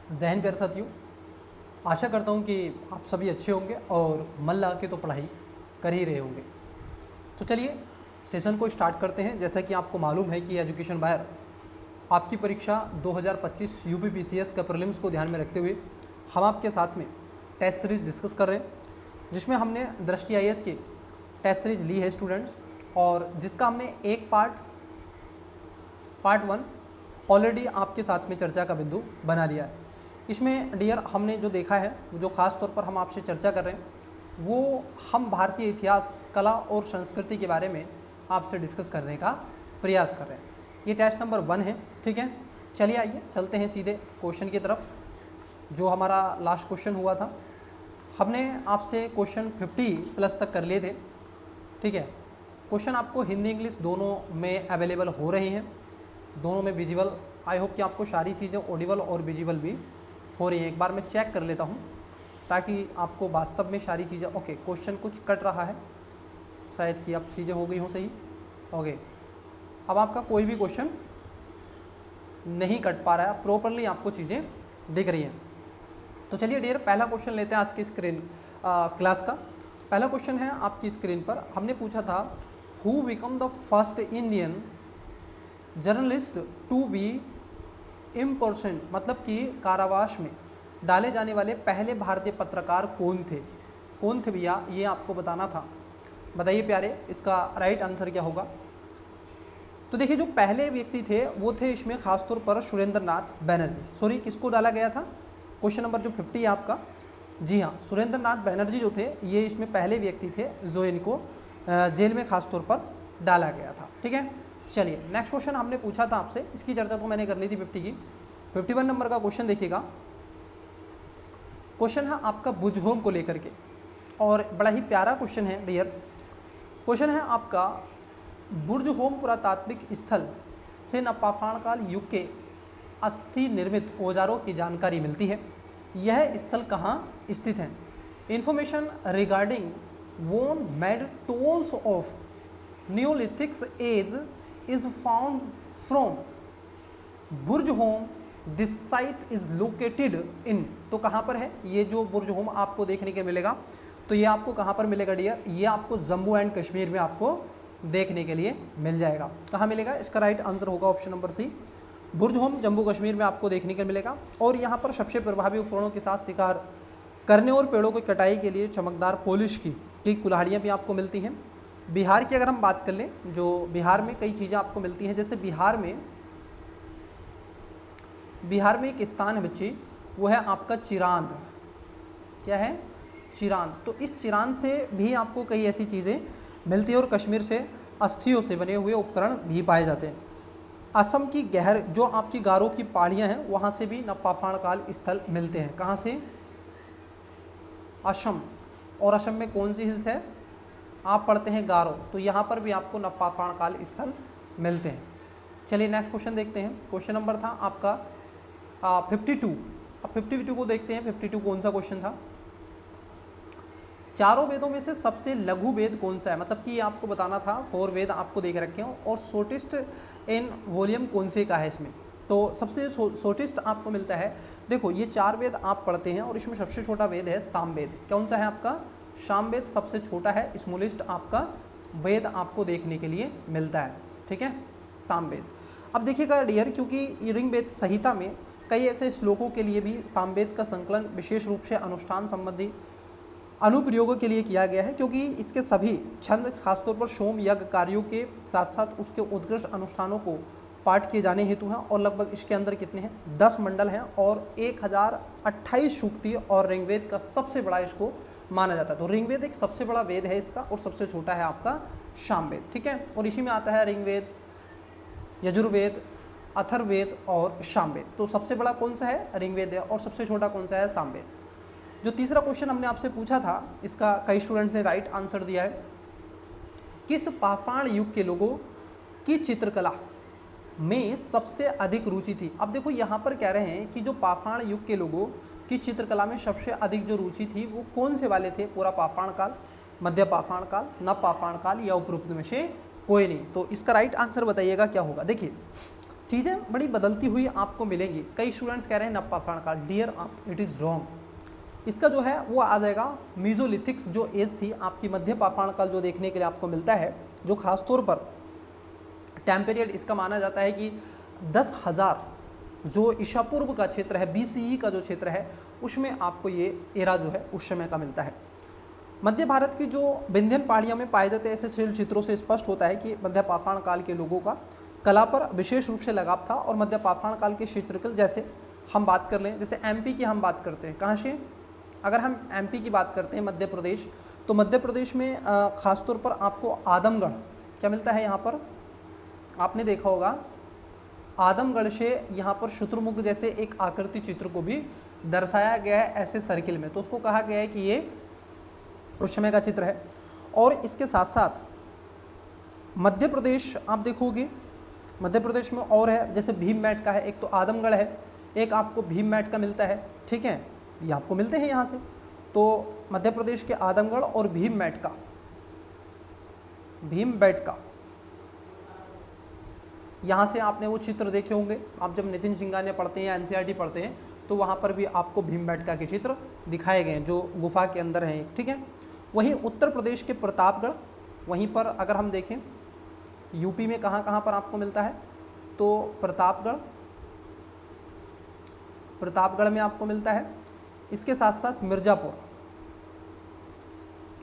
जहन प्यारे साथियों, आशा करता हूँ कि आप सभी अच्छे होंगे और मन लगा के तो पढ़ाई कर ही रहे होंगे। तो चलिए सेशन को स्टार्ट करते हैं। जैसा कि आपको मालूम है कि एजुकेशन बाहर आपकी परीक्षा 2025 यूपी पीसीएस का प्रीलिम्स को ध्यान में रखते हुए हम आपके साथ में टेस्ट सीरीज डिस्कस कर रहे हैं, जिसमें हमने दृष्टि आईएएस की टेस्ट सीरीज ली है स्टूडेंट्स, और जिसका हमने एक पार्ट 1 ऑलरेडी आपके साथ में चर्चा का बिंदु बना लिया है। इसमें डियर हमने जो देखा है, जो ख़ास तौर पर हम आपसे चर्चा कर रहे हैं, वो हम भारतीय इतिहास, कला और संस्कृति के बारे में आपसे डिस्कस करने का प्रयास कर रहे हैं। ये टेस्ट नंबर 1 है, ठीक है। चलिए आइए चलते हैं सीधे क्वेश्चन की तरफ। जो हमारा लास्ट क्वेश्चन हुआ था, हमने आपसे क्वेश्चन 50 प्लस तक कर लिए थे, ठीक है। क्वेश्चन आपको हिंदी इंग्लिश दोनों में अवेलेबल हो रहे हैं, दोनों में विजिबल। आई होप कि आपको सारी चीज़ें ऑडिबल और विजिबल भी हो रही हैं। एक बार मैं चेक कर लेता हूं ताकि आपको वास्तव में सारी चीज़ें ओके। क्वेश्चन कुछ कट रहा है, शायद कि अब चीज़ें हो गई हों सही। ओके, अब आपका कोई भी क्वेश्चन नहीं कट पा रहा है, प्रॉपरली आपको चीज़ें दिख रही हैं। तो चलिए डियर पहला क्वेश्चन लेते हैं आज की स्क्रीन क्लास का। पहला क्वेश्चन है आपकी स्क्रीन पर। हमने पूछा था who become the first Indian journalist to be important, मतलब कि कारावास में डाले जाने वाले पहले भारतीय पत्रकार कौन थे भैया, ये आपको बताना था। बताइए प्यारे, इसका राइट आंसर क्या होगा। तो देखिए, जो पहले व्यक्ति थे वो थे इसमें खास तौर पर सुरेंद्र नाथ बैनर्जी। सॉरी, किसको डाला गया था? क्वेश्चन नंबर जो 50 है आपका, जी हाँ, सुरेंद्र नाथ बैनर्जी जो थे ये इसमें पहले व्यक्ति थे जो इनको जेल में खास तौर पर डाला गया था, ठीक है। चलिए नेक्स्ट क्वेश्चन हमने पूछा था आपसे, इसकी चर्चा तो मैंने कर ली थी 50 की। 51 नंबर का क्वेश्चन देखिएगा। क्वेश्चन है आपका बुझहोम को लेकर के, और बड़ा ही प्यारा क्वेश्चन है डियर। क्वेश्चन है आपका, बुर्जहोम पुरातात्विक स्थल से नपाषाण काल युग के अस्थि निर्मित औजारों की जानकारी मिलती है। यह स्थल कहाँ स्थित है? Information regarding bone made tools of neolithics age is found from Burzahom. This site is located in, तो कहाँ पर है ये जो बुर्जहोम आपको देखने के मिलेगा? तो ये आपको कहाँ पर मिलेगा डियर? ये आपको जम्मू एंड कश्मीर में आपको देखने के लिए मिल जाएगा। कहाँ मिलेगा? इसका राइट आंसर होगा option number C, Burzahom Jammu Kashmir में आपको देखने को मिलेगा। और यहाँ पर सबसे प्रभावी उपकरणों के साथ शिकार करने और पेड़ों की कटाई के लिए चमकदार पॉलिश की कुल्हाड़ियाँ भी आपको मिलती हैं। बिहार की अगर हम बात कर लें, जो बिहार में कई चीज़ें आपको मिलती हैं, जैसे बिहार में एक स्थान है बच्ची, वो है आपका चिरांद। क्या है? चिरांद। तो इस चिरांद से भी आपको कई ऐसी चीज़ें मिलती है, और कश्मीर से अस्थियों से बने हुए उपकरण भी पाए जाते हैं। असम की जो आपकी गारो की पहाड़ियाँ हैं, वहाँ से भी नपाषाण काल स्थल मिलते हैं। कहाँ से? असम। और असम में कौन सी हिल्स है? आप पढ़ते हैं गारो, तो यहाँ पर भी आपको नपाषाण काल स्थल मिलते हैं। चलिए नेक्स्ट क्वेश्चन देखते हैं। क्वेश्चन नंबर था आपका 52। अब 52 को देखते हैं। 52 कौन सा क्वेश्चन था? चारों वेदों में से सबसे लघु वेद कौन सा है? मतलब कि आपको बताना था, 4 वेद आपको देख रखे हो, और शॉर्टेस्ट इन वॉल्यूम कौन से का है इसमें? तो सबसे शॉर्टेस्ट आपको मिलता है। देखो, ये 4 वेद आप पढ़ते हैं, और इसमें सबसे छोटा वेद है सामवेद। कौन सा है आपका? सामवेद सबसे छोटा है। स्मॉलेस्ट आपका वेद आपको देखने के लिए मिलता है, ठीक है, सामवेद। अब देखिएगा डियर, क्योंकि ऋग्वेद संहिता में कई ऐसे श्लोकों के लिए भी सामवेद का संकलन विशेष रूप से अनुष्ठान संबंधी अनुप्रयोगों के लिए किया गया है, क्योंकि इसके सभी छंद खासतौर पर सोम यज्ञ कार्यों के साथ साथ उसके उत्कृष्ट अनुष्ठानों को पाठ किए जाने हेतु हैं। और लगभग इसके अंदर कितने हैं? 10 मंडल हैं और 1028 सूक्ति, और ऋग्वेद का सबसे बड़ा इसको माना जाता है। तो ऋग्वेद एक सबसे बड़ा वेद है इसका, और सबसे छोटा है आपका सामवेद, ठीक है। और इसी में आता है ऋग्वेद, यजुर्वेद, अथर्ववेद और सामवेद। तो सबसे बड़ा कौन सा है? ऋग्वेद है, और सबसे छोटा कौन सा है? सामवेद। जो तीसरा क्वेश्चन हमने आपसे पूछा था, इसका कई स्टूडेंट्स ने राइट आंसर दिया है। किस पाषाण युग के लोगों की चित्रकला में सबसे अधिक रुचि थी? अब देखो यहाँ पर कह रहे हैं कि जो पाषाण युग के लोगों की चित्रकला में सबसे अधिक जो रुचि थी वो कौन से वाले थे? पूरा पाषाण काल, मध्य पाषाण काल, नव पाषाण काल, या उपरोक्त में से कोई नहीं? तो इसका राइट आंसर बताइएगा क्या होगा। देखिए, चीज़ें बड़ी बदलती हुई आपको मिलेंगी। कई स्टूडेंट्स कह रहे हैं नप्पाफाण काल, डियर आप इट इज़ रॉन्ग। इसका जो है वो आ जाएगा मीजोलिथिक्स जो एज थी आपकी, मध्य पाषाण काल जो देखने के लिए आपको मिलता है, जो खासतौर पर टाइम पीरियड इसका माना जाता है कि 10,000 जो ईसा पूर्व का क्षेत्र है, BCE का जो क्षेत्र है, उसमें आपको ये एरा जो है उस समय का मिलता है। मध्य भारत की जो विंध्यन पहाड़ियों में पाए जाते ऐसे शिल चित्रों से स्पष्ट होता है कि मध्य पाषाण काल के लोगों का कला पर विशेष रूप से लगाव था। और मध्य पाषाण काल के चित्रकल, जैसे हम बात कर लें, जैसे MP की हम बात करते हैं, कहाँ से, अगर हम MP की बात करते हैं मध्य प्रदेश, तो मध्य प्रदेश में ख़ासतौर पर आपको आदमगढ़ क्या मिलता है, यहाँ पर आपने देखा होगा आदमगढ़ से यहाँ पर शुतुरमुर्ग जैसे एक आकृति चित्र को भी दर्शाया गया है ऐसे सर्किल में, तो उसको कहा गया है कि ये उस समय का चित्र है। और इसके साथ साथ मध्य प्रदेश आप देखोगे, मध्य प्रदेश में और है, जैसे भीमबेटका का है, एक तो आदमगढ़ है, एक आपको भीमबेटका का मिलता है, ठीक है, ये आपको मिलते हैं यहाँ से। तो मध्य प्रदेश के आदमगढ़ और भीमबेटका का यहाँ से आपने वो चित्र देखे होंगे, आप जब नितिन सिंघानिया पढ़ते हैं या NCERT पढ़ते हैं तो वहाँ पर भी आपको भीमबेटका के चित्र दिखाए गए हैं जो गुफा के अंदर हैं, ठीक है। वहीं उत्तर प्रदेश के प्रतापगढ़, वहीं पर अगर हम देखें यूपी में कहाँ कहाँ पर आपको मिलता है, तो प्रतापगढ़ में आपको मिलता है। इसके साथ साथ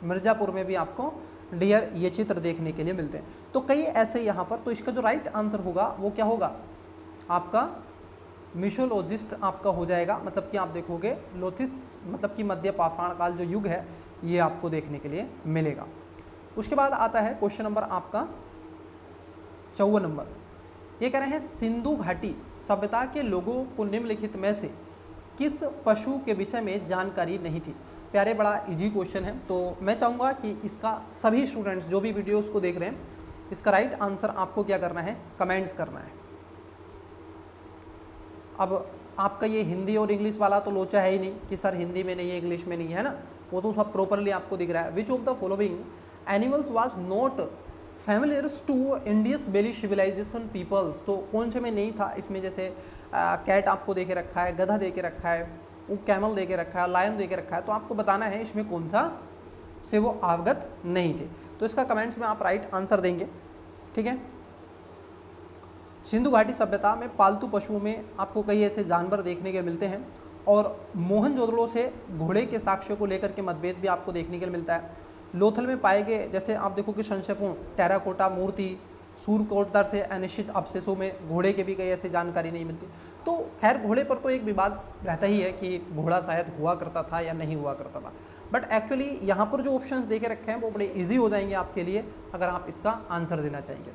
मिर्ज़ापुर में भी आपको डियर ये चित्र देखने के लिए मिलते हैं। तो कई ऐसे यहाँ पर, तो इसका जो राइट आंसर होगा वो क्या होगा, आपका मिशोलॉजिस्ट आपका हो जाएगा, मतलब कि आप देखोगे लोथिक्स, मतलब कि मध्य पाषाण काल जो युग है ये आपको देखने के लिए मिलेगा। उसके बाद आता है क्वेश्चन नंबर आपका 54 नंबर। ये कह रहे हैं सिंधु घाटी सभ्यता के लोगों को निम्नलिखित में से किस पशु के विषय में जानकारी नहीं थी। प्यारे, बड़ा इजी क्वेश्चन है, तो मैं चाहूँगा कि इसका सभी स्टूडेंट्स जो भी वीडियोस को देख रहे हैं, इसका राइट आंसर आपको क्या करना है, कमेंट्स करना है। अब आपका ये हिंदी और इंग्लिश वाला तो लोचा है ही नहीं कि सर हिंदी में नहीं है, इंग्लिश में नहीं है ना, वो तो सब प्रॉपरली आपको दिख रहा है। Which of the following animals was not familiars to Indus Valley Civilisation peoples, तो कौन से में नहीं था इसमें, जैसे कैट आपको दे के रखा है, गधा दे के रखा है, वो कैमल दे के रखा है, लायन दे के रखा है, तो आपको बताना है इसमें कौन सा से वो अवगत नहीं थे। तो इसका कमेंट्स में आप राइट आंसर देंगे, ठीक है। सिंधु घाटी सभ्यता में पालतू पशुओं में आपको कई ऐसे जानवर देखने के मिलते हैं, और मोहनजोदड़ो से घोड़े के साक्ष्य को लेकर के मतभेद भी आपको देखने के लिए मिलता है। लोथल में पाए गए, जैसे आप देखो कि संक्षेपों टेराकोटा मूर्ति, सूर्यकोटदार से अनिश्चित अवशेषों में घोड़े के भी कई ऐसे जानकारी नहीं मिलती। तो खैर घोड़े पर तो एक विवाद रहता ही है कि घोड़ा शायद हुआ करता था या नहीं हुआ करता था, बट एक्चुअली यहाँ पर जो ऑप्शंस देके रखे हैं वो बड़े इजी हो जाएंगे आपके लिए अगर आप इसका आंसर देना चाहेंगे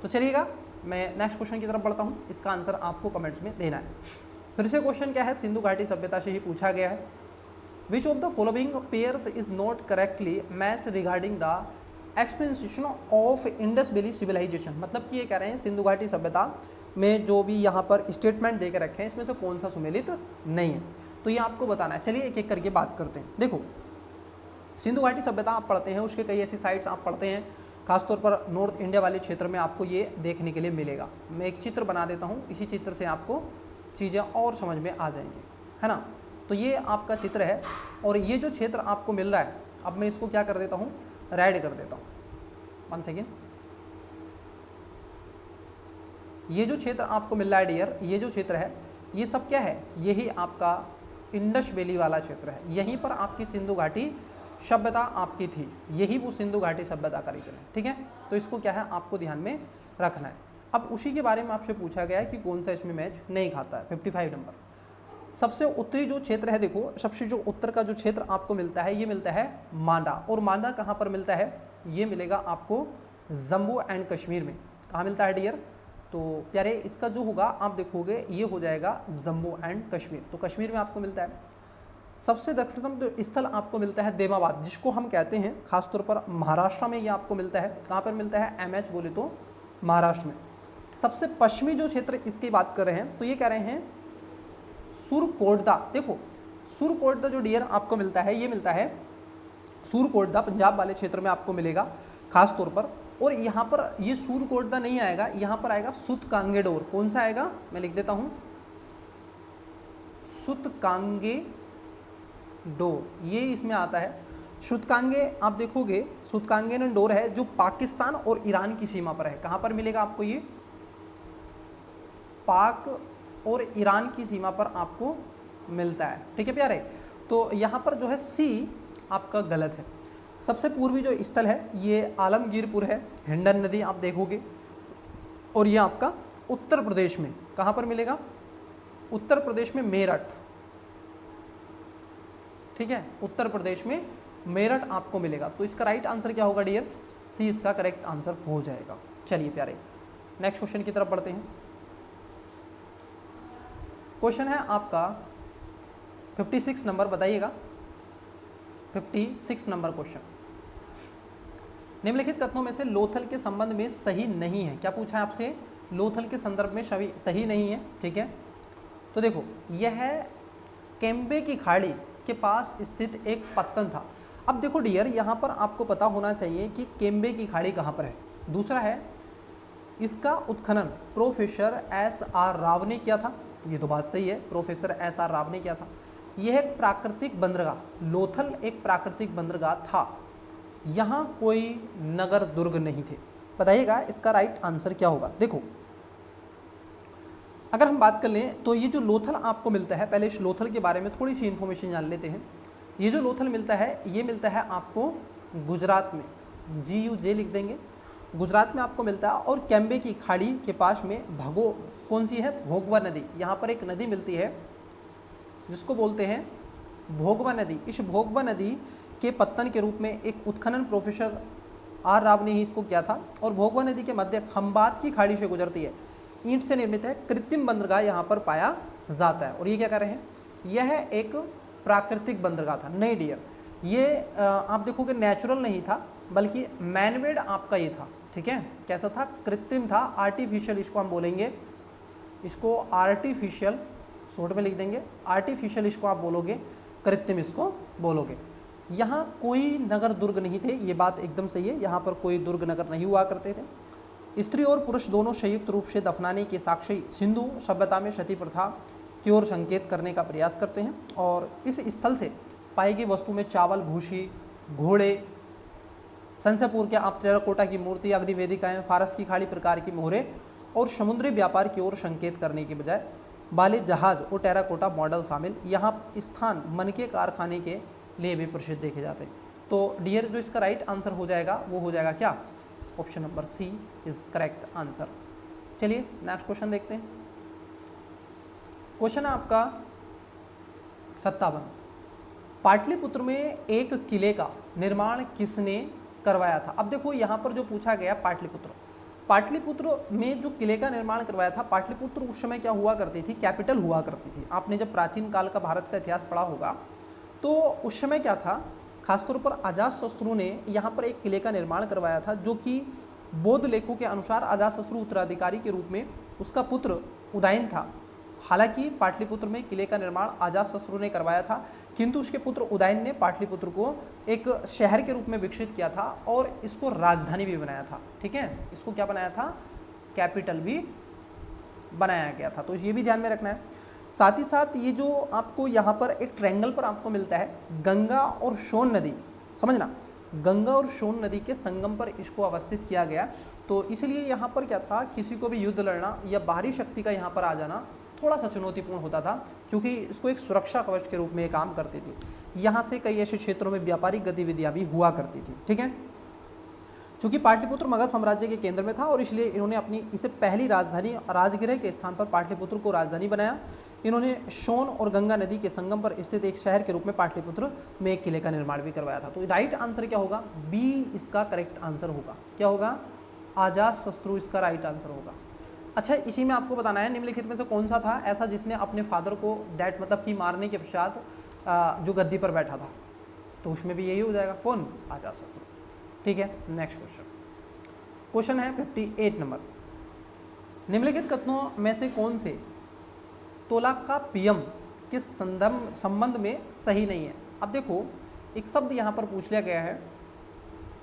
तो चलिएगा मैं नेक्स्ट क्वेश्चन की तरफ बढ़ता हूँ। इसका आंसर आपको कमेंट्स में देना है। फिर से क्वेश्चन क्या है, सिंधु घाटी सभ्यता से ही पूछा गया है। Which of the following pairs is not correctly match regarding the expansion of Indus valley civilization, मतलब कि ये कह रहे हैं सिंधु घाटी सभ्यता में जो भी यहाँ पर स्टेटमेंट दे के रखे हैं इसमें से कौन सा सुमेलित नहीं है, तो ये आपको बताना है। चलिए एक एक करके बात करते हैं। देखो सिंधु घाटी सभ्यता आप पढ़ते हैं, उसके कई ऐसी साइट्स आप पढ़ते हैं, खासतौर पर नॉर्थ इंडिया वाले क्षेत्र में आपको ये देखने के लिए मिलेगा। मैं एक चित्र बना देता हूँ, इसी चित्र से आपको चीज़ें और समझ में आ जाएंगी, है ना। तो ये आपका चित्र है और ये जो क्षेत्र आपको मिल रहा है, अब मैं इसको क्या कर देता हूँ, रेड कर देता हूँ, 1 सेकेंड। ये जो क्षेत्र आपको मिल रहा है डियर, ये जो क्षेत्र है ये सब क्या है, यही आपका इंडस वैली वाला क्षेत्र है। यहीं पर आपकी सिंधु घाटी सभ्यता आपकी थी, यही वो सिंधु घाटी सभ्यता का रीजन है, ठीक है। तो इसको क्या है आपको ध्यान में रखना है। अब उसी के बारे में आपसे पूछा गया है कि कौन सा इसमें मैच नहीं खाता है। 55 नंबर, सबसे उत्तरी जो क्षेत्र है, देखो सबसे जो उत्तर का जो क्षेत्र आपको मिलता है ये मिलता है मांडा। और मांडा कहाँ पर मिलता है, ये मिलेगा आपको जम्मू एंड कश्मीर में। कहाँ मिलता है डियर, तो प्यारे इसका जो होगा आप देखोगे ये हो जाएगा जम्मू एंड कश्मीर, तो कश्मीर में आपको मिलता है। सबसे दक्षिणतम जो स्थल आपको मिलता है देमाबाद, जिसको हम कहते हैं खासतौर पर महाराष्ट्र में ये आपको मिलता है। कहाँ पर मिलता है, MH बोले तो महाराष्ट्र में। सबसे पश्चिमी जो क्षेत्र इसकी बात कर रहे हैं तो ये कह रहे हैं सुरकोटदा। देखो सुरकोटदा जो डियर आपको मिलता है, ये मिलता है सुरकोटदा पंजाब वाले क्षेत्र में आपको मिलेगा खास तौर पर। और यहाँ पर ये सूरकोटदा नहीं आएगा, यहाँ पर आएगा सुतकांगेडोर। कौन सा आएगा, मैं लिख देता हूँ, सुतकांगेडोर, ये इसमें आता है। सुतकांगे आप देखोगे, सुतकांगेडोर है जो पाकिस्तान और ईरान की सीमा पर है। कहाँ पर मिलेगा आपको ये, पाक और ईरान की सीमा पर आपको मिलता है। ठीक है प्यारे, तो यहाँ पर जो है सी आपका गलत है। सबसे पूर्वी जो स्थल है ये आलमगीरपुर है, हिंडन नदी आप देखोगे, और ये आपका उत्तर प्रदेश में कहाँ पर मिलेगा, उत्तर प्रदेश में मेरठ। ठीक है, उत्तर प्रदेश में मेरठ आपको मिलेगा। तो इसका राइट आंसर क्या होगा डियर, सी इसका करेक्ट आंसर हो जाएगा। चलिए प्यारे, नेक्स्ट क्वेश्चन की तरफ बढ़ते हैं। क्वेश्चन है आपका 56 नंबर, बताइएगा 56 नंबर क्वेश्चन। निम्नलिखित कथनों में से लोथल के संबंध में सही नहीं है। क्या पूछा है आपसे, लोथल के संदर्भ में सही नहीं है। ठीक है, तो देखो यह है केम्बे की खाड़ी के पास स्थित एक पत्तन था। अब देखो डियर, यहाँ पर आपको पता होना चाहिए कि केम्बे की खाड़ी कहाँ पर है। दूसरा है, इसका उत्खनन प्रोफेसर SR राव ने किया था। ये तो बात सही है, प्रोफेसर SR राव ने किया था। यह एक प्राकृतिक बंदरगाह, लोथल एक प्राकृतिक बंदरगाह था, यहाँ कोई नगर दुर्ग नहीं थे। बताइएगा इसका राइट आंसर क्या होगा। देखो अगर हम बात कर लें तो ये जो लोथल आपको मिलता है, पहले इस लोथल के बारे में थोड़ी सी इन्फॉर्मेशन जान लेते हैं। ये जो लोथल मिलता है, ये मिलता है आपको गुजरात में, GUJ लिख देंगे, गुजरात में आपको मिलता है। और केम्बे की खाड़ी के पास में कौन सी है, भोगवा नदी। यहाँ पर एक नदी मिलती है जिसको बोलते हैं भोगवा नदी। इस भोगवा नदी के पत्तन के रूप में एक उत्खनन प्रोफेसर R राव ने ही इसको किया था। और भोगवा नदी के मध्य खंबात की खाड़ी से गुजरती है, ईंट से निर्मित है, कृत्रिम बंदरगाह यहाँ पर पाया जाता है। और ये क्या कर रहे हैं, यह एक प्राकृतिक बंदरगाह था। नहीं डियर, ये आप देखोगे नेचुरल नहीं था, बल्कि मैनमेड आपका ये था। ठीक है, कैसा था, कृत्रिम था, आर्टिफिशियल इसको हम बोलेंगे, इसको आर्टिफिशियल शॉर्ट में लिख देंगे, आर्टिफिशियल इसको आप बोलोगे, कृत्रिम इसको बोलोगे। यहाँ कोई नगर दुर्ग नहीं थे, ये बात एकदम सही है, यहाँ पर कोई दुर्ग नगर नहीं हुआ करते थे। स्त्री और पुरुष दोनों संयुक्त रूप से दफनाने के साक्ष्य सिंधु सभ्यता में सती प्रथा की ओर संकेत करने का प्रयास करते हैं। और इस स्थल से पाई गई वस्तु में चावल, भूसी, घोड़े, संसयपुर के आप टेराकोटा की मूर्ति, अग्निवेदिकाएं, फारस की खाड़ी प्रकार की मोहरे और समुद्री व्यापार की ओर संकेत करने के बजाय बाले जहाज और टेराकोटा मॉडल शामिल। यहाँ स्थान मन के कारखाने के लिए भी प्रसिद्ध देखे जाते हैं। तो डियर जो इसका राइट आंसर हो जाएगा वो हो जाएगा क्या, option number C is correct answer. चलिए नेक्स्ट क्वेश्चन देखते हैं। क्वेश्चन है आपका 57, पाटलिपुत्र में एक किले का निर्माण किसने करवाया था। अब देखो यहाँ पर जो पूछा गया पाटलिपुत्र में जो किले का निर्माण करवाया था, पाटलिपुत्र उस समय क्या हुआ करती थी, कैपिटल हुआ करती थी। आपने जब प्राचीन काल का भारत का इतिहास पढ़ा होगा तो उस समय क्या था, खासतौर पर अजातशत्रु ने यहाँ पर एक किले का निर्माण करवाया था, जो कि बौद्ध लेखों के अनुसार अजातशत्रु उत्तराधिकारी के रूप में उसका पुत्र उदयन था। हालांकि पाटलिपुत्र में किले का निर्माण अजातशत्रु ने करवाया था, किंतु उसके पुत्र उदयन ने पाटलिपुत्र को एक शहर के रूप में विकसित किया था और इसको राजधानी भी बनाया था। ठीक है, इसको क्या बनाया था, कैपिटल भी बनाया गया था। तो ये भी ध्यान में रखना है। साथ ही साथ ये जो आपको यहाँ पर एक ट्रायंगल पर आपको मिलता है, गंगा और सोन नदी, समझना, गंगा और सोन नदी के संगम पर इसको अवस्थित किया गया। तो इसलिए यहाँ पर क्या था, किसी को भी युद्ध लड़ना या बाहरी शक्ति का यहाँ पर आ जाना थोड़ा सा चुनौतीपूर्ण होता था, क्योंकि इसको एक सुरक्षा कवच के रूप में काम करती थी। यहाँ से कई ऐसे क्षेत्रों में व्यापारिक गतिविधियाँ भी हुआ करती थी। ठीक है, चूँकि पाटलिपुत्र मगध साम्राज्य के केंद्र में था और इसलिए इन्होंने अपनी इसे पहली राजधानी राजगृह के स्थान पर पाटलिपुत्र को राजधानी बनाया। इन्होंने सोन और गंगा नदी के संगम पर स्थित एक शहर के रूप में पाटलिपुत्र में एक किले का निर्माण भी करवाया था। तो राइट आंसर क्या होगा, बी इसका करेक्ट आंसर होगा। क्या होगा, अजातशत्रु इसका राइट आंसर होगा। अच्छा, इसी में आपको बताना है निम्नलिखित में से कौन सा था ऐसा जिसने अपने फादर को दैट मतलब कि मारने के पश्चात जो गद्दी पर बैठा था, तो उसमें भी यही हो जाएगा, कौन, अजातशत्रु। ठीक है, नेक्स्ट क्वेश्चन है 58 नंबर, निम्नलिखित कथनों में से कौन से तोलाकापियम के संबंध में सही नहीं है। अब देखो एक शब्द यहाँ पर पूछ लिया गया है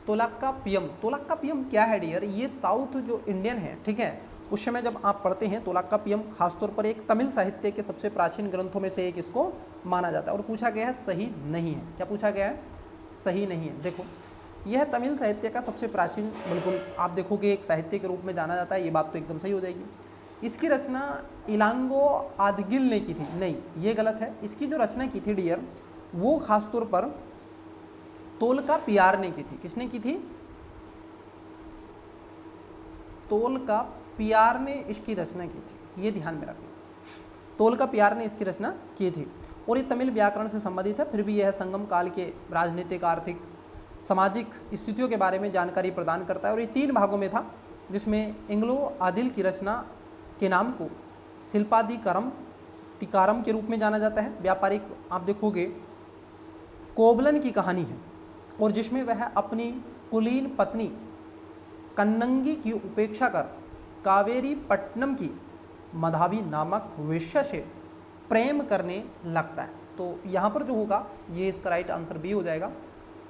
तोलाक्कापियम क्या है डियर? ये साउथ जो इंडियन है, ठीक है, उस समय जब आप पढ़ते हैं तोलाक्कापियम खासतौर पर एक तमिल साहित्य के सबसे प्राचीन ग्रंथों में से एक इसको माना जाता है। और पूछा गया है सही नहीं है। क्या पूछा गया है? सही नहीं है। देखो यह तमिल साहित्य का सबसे प्राचीन, बिल्कुल आप देखोगे एक साहित्य के रूप में जाना जाता है, ये बात तो एकदम सही हो जाएगी। इसकी रचना इलांगो आदगिल ने की थी। नहीं, ये गलत है। इसकी जो रचना की थी डियर वो खासतौर पर तोलकापियार ने की थी। किसने की थी? तोलकापियार ने इसकी रचना की थी, ये ध्यान में रखना। तोलकापियार ने इसकी रचना की थी और ये तमिल व्याकरण से संबंधित है। फिर भी यह संगम काल के राजनीतिक, आर्थिक, सामाजिक स्थितियों के बारे में जानकारी प्रदान करता है। और ये 3 भागों में था, जिसमें इंग्लो आदिल की रचना के नाम को शिल्पादिकारम तिकारम के रूप में जाना जाता है। व्यापारिक आप देखोगे कोबलन की कहानी है और जिसमें वह अपनी कुलीन पत्नी कन्नंगी की उपेक्षा कर कावेरी पट्टनम की मधावी नामक वेश्या से प्रेम करने लगता है। तो यहाँ पर जो होगा ये इसका राइट आंसर बी हो जाएगा।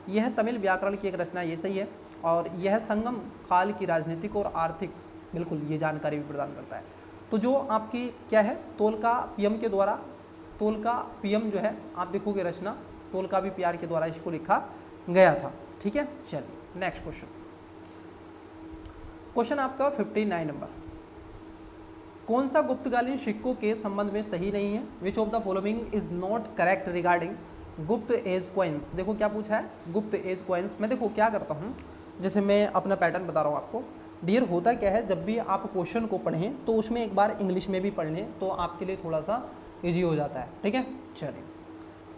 यह तमिल व्याकरण की एक रचना, ये सही है। और यह संगम काल की राजनीतिक और आर्थिक, बिल्कुल ये जानकारी भी प्रदान करता है। तो जो आपकी क्या है, तोलकापियम के द्वारा, तोलकापियम जो है आप देखोगे रचना तोलकापियार के द्वारा इसको लिखा गया था। ठीक है, चलिए नेक्स्ट क्वेश्चन। क्वेश्चन आपका 59 नंबर। कौन सा गुप्तकालीन सिक्कों के संबंध में सही नहीं है? Which of the following is not correct regarding गुप्त एज कॉइन्स। देखो क्या पूछा है, गुप्त एज कॉइन्स। मैं देखो क्या करता हूँ, जैसे मैं अपना पैटर्न बता रहा हूँ आपको डियर। होता क्या है, जब भी आप क्वेश्चन को पढ़ें तो उसमें एक बार इंग्लिश में भी पढ़ लें तो आपके लिए थोड़ा सा ईजी हो जाता है। ठीक है, चलिए।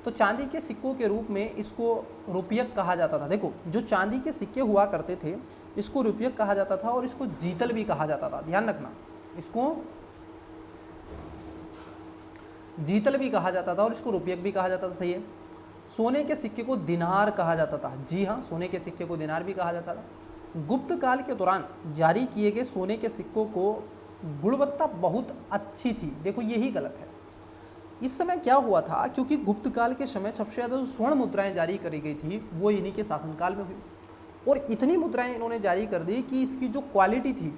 तो चांदी के सिक्कों के रूप में इसको रुपयक कहा जाता था। देखो जो चांदी के सिक्के हुआ करते थे इसको रुपयक कहा जाता था और इसको जीतल भी कहा जाता था। ध्यान रखना, इसको जीतल भी कहा जाता था और इसको रुपयक भी कहा जाता था। सही है। सोने के सिक्के को दिनार कहा जाता था। जी हाँ, सोने के सिक्के को दिनार भी कहा जाता था। गुप्त काल के दौरान जारी किए गए सोने के सिक्कों को गुणवत्ता बहुत अच्छी थी। देखो यही गलत है। इस समय क्या हुआ था, क्योंकि गुप्त काल के समय सबसे ज़्यादा जो स्वर्ण मुद्राएं जारी करी गई थी वो इन्हीं के शासनकाल में हुई और इतनी मुद्राएं इन्होंने जारी कर दी कि इसकी जो क्वालिटी थी,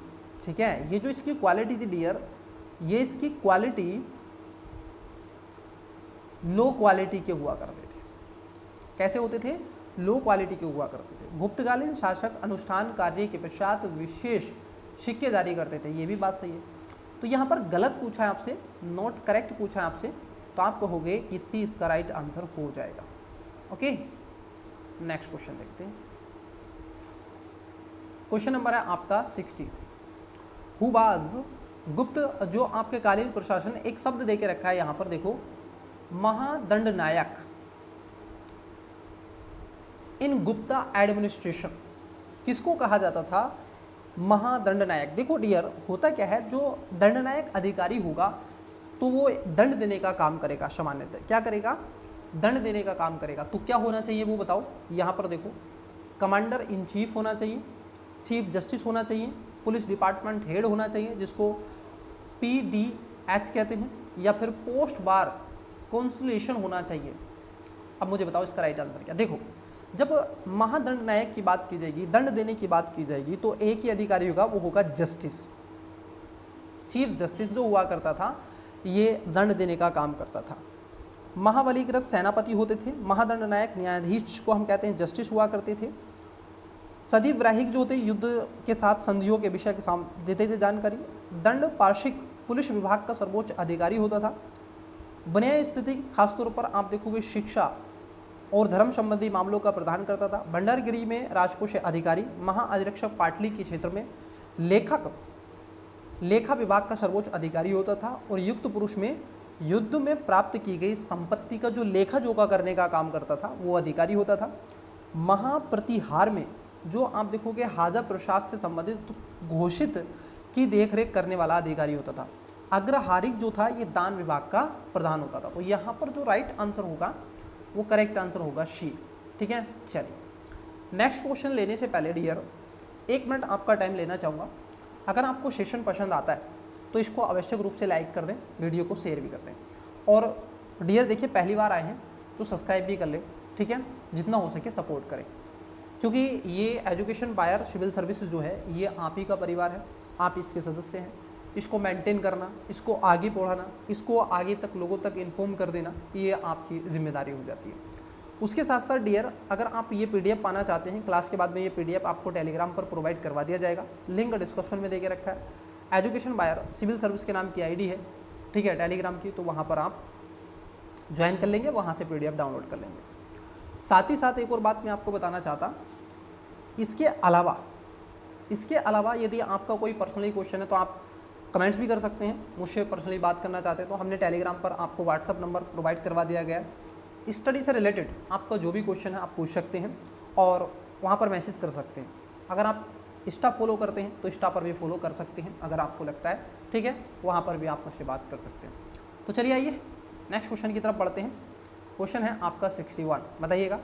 ठीक है, ये जो इसकी क्वालिटी थी डियर, ये इसकी क्वालिटी लो क्वालिटी के हुआ करते थे। कैसे होते थे? लो क्वालिटी के हुआ करते थे। गुप्तकालीन शासक अनुष्ठान कार्य के पश्चात विशेष सिक्के जारी करते थे। ये भी बात सही है। तो यहाँ पर गलत पूछा है आपसे, नॉट करेक्ट पूछा है आपसे, तो आप कहोगे कि सी इसका राइट आंसर हो जाएगा। ओके, नेक्स्ट क्वेश्चन देखते हैं। क्वेश्चन नंबर है आपका 60। हु वाज गुप्त, जो आपके कालीन प्रशासन, एक शब्द देके रखा है यहाँ पर, देखो महादंड नायक इन गुप्ता एडमिनिस्ट्रेशन। किसको कहा जाता था? महादंड नायक। देखो डियर, होता क्या है, जो दंडनायक अधिकारी होगा तो वो दंड देने का काम करेगा। सामान्यतः क्या करेगा? दंड देने का काम करेगा। तो क्या होना चाहिए वो बताओ। यहाँ पर देखो कमांडर इन चीफ होना चाहिए, चीफ जस्टिस होना चाहिए, पुलिस डिपार्टमेंट हेड होना चाहिए जिसको PDH कहते हैं, या फिर पोस्ट बार काउंसिलेशन होना चाहिए। अब मुझे बताओ इसका राइट आंसर क्या। देखो जब महादंड नायक की बात की जाएगी, दंड देने की बात की जाएगी, तो एक ही अधिकारी होगा, वो होगा जस्टिस। चीफ जस्टिस जो हुआ करता था ये दंड देने का काम करता था। महाबलीकृत सेनापति होते थे। महादंड नायक न्यायाधीश को हम कहते हैं जस्टिस हुआ करते थे। सदिव्राहिक जो होते युद्ध के साथ संधियों के विषय के सामने देते थे जानकारी। दंड पार्षिक पुलिस विभाग का सर्वोच्च अधिकारी होता था। न्याय स्थिति खासतौर पर आप देखोगे शिक्षा और धर्म संबंधी मामलों का प्रदान करता था। भंडारगिरी में राजकोषीय अधिकारी। महाअधिरक्षक पाटली के क्षेत्र में लेखक, लेखा विभाग का सर्वोच्च अधिकारी होता था। और युक्त पुरुष में युद्ध में प्राप्त की गई संपत्ति का जो लेखा जोखा करने का काम करता था वो अधिकारी होता था। महाप्रतिहार में जो आप देखोगे हाजा प्रसाद से संबंधित घोषित की देखरेख करने वाला अधिकारी होता था। अग्रहारिक जो था ये दान विभाग का प्रधान होता था। तो यहाँ पर जो राइट आंसर होगा वो करेक्ट आंसर होगा सी। ठीक है, चलिए नेक्स्ट क्वेश्चन लेने से पहले डियर 1 मिनट आपका टाइम लेना चाहूँगा। अगर आपको सेशन पसंद आता है तो इसको आवश्यक रूप से लाइक कर दें, वीडियो को शेयर भी कर दें। और डियर देखिए पहली बार आए हैं तो सब्सक्राइब भी कर लें। ठीक है, जितना हो सके सपोर्ट करें। क्योंकि ये एजुकेशन बायर सिविल सर्विसेज जो है ये आप ही का परिवार है, आप इसके सदस्य हैं। इसको मेंटेन करना, इसको आगे बढ़ाना, इसको आगे तक लोगों तक इन्फॉर्म कर देना, ये आपकी जिम्मेदारी हो जाती है। उसके साथ साथ डियर, अगर आप ये पीडीएफ पाना चाहते हैं, क्लास के बाद में ये पीडीएफ आपको टेलीग्राम पर प्रोवाइड करवा दिया जाएगा, लिंक डिस्क्रिप्शन में देके रखा है। एजुकेशन बायर सिविल सर्विस के नाम की आईडी है, ठीक है, टेलीग्राम की, तो वहाँ पर आप ज्वाइन कर लेंगे, वहाँ से पीडीएफ डाउनलोड कर लेंगे। साथ ही साथ एक और बात मैं आपको बताना चाहता, इसके अलावा यदि आपका कोई पर्सनली क्वेश्चन है तो आप कमेंट्स भी कर सकते हैं, मुझसे पर्सनली बात करना चाहते हैं तो हमने टेलीग्राम पर आपको व्हाट्सअप नंबर प्रोवाइड करवा दिया गया है। स्टडी से रिलेटेड आपका जो भी क्वेश्चन है आप पूछ सकते हैं और वहाँ पर मैसेज कर सकते हैं। अगर आप इंस्टा फॉलो करते हैं तो इंस्टा पर भी फॉलो कर सकते हैं अगर आपको लगता है, ठीक है, वहाँ पर भी आप मुझसे बात कर सकते हैं। तो चलिए आइए नेक्स्ट क्वेश्चन की तरफ बढ़ते हैं। क्वेश्चन है आपका 61, बताइएगा।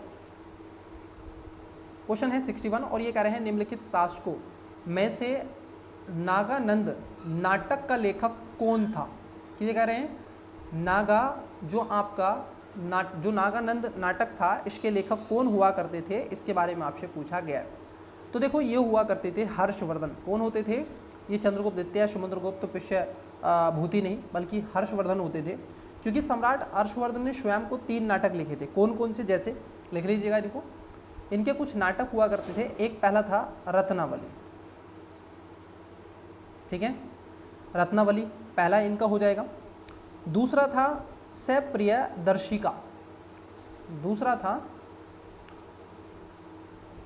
क्वेश्चन है 61 और ये कह रहे हैं निम्नलिखित शासकों में से नागानंद नाटक का लेखक कौन था। ये कह रहे हैं जो नागानंद नाटक था इसके लेखक कौन हुआ करते थे, इसके बारे में आपसे पूछा गया है। तो देखो ये हुआ करते थे हर्षवर्धन। कौन होते थे? ये चंद्रगुप्त द्वितीय, समुद्रगुप्त, पुष्य भूति नहीं बल्कि हर्षवर्धन होते थे, क्योंकि सम्राट हर्षवर्धन ने स्वयं को 3 नाटक लिखे थे। कौन कौन से, जैसे लिख लीजिएगा इनको। इनके कुछ नाटक हुआ करते थे। एक पहला था रत्नावली, ठीक है, रत्नावली पहला इनका हो जाएगा। दूसरा था सप्रिय दर्शिका, दूसरा था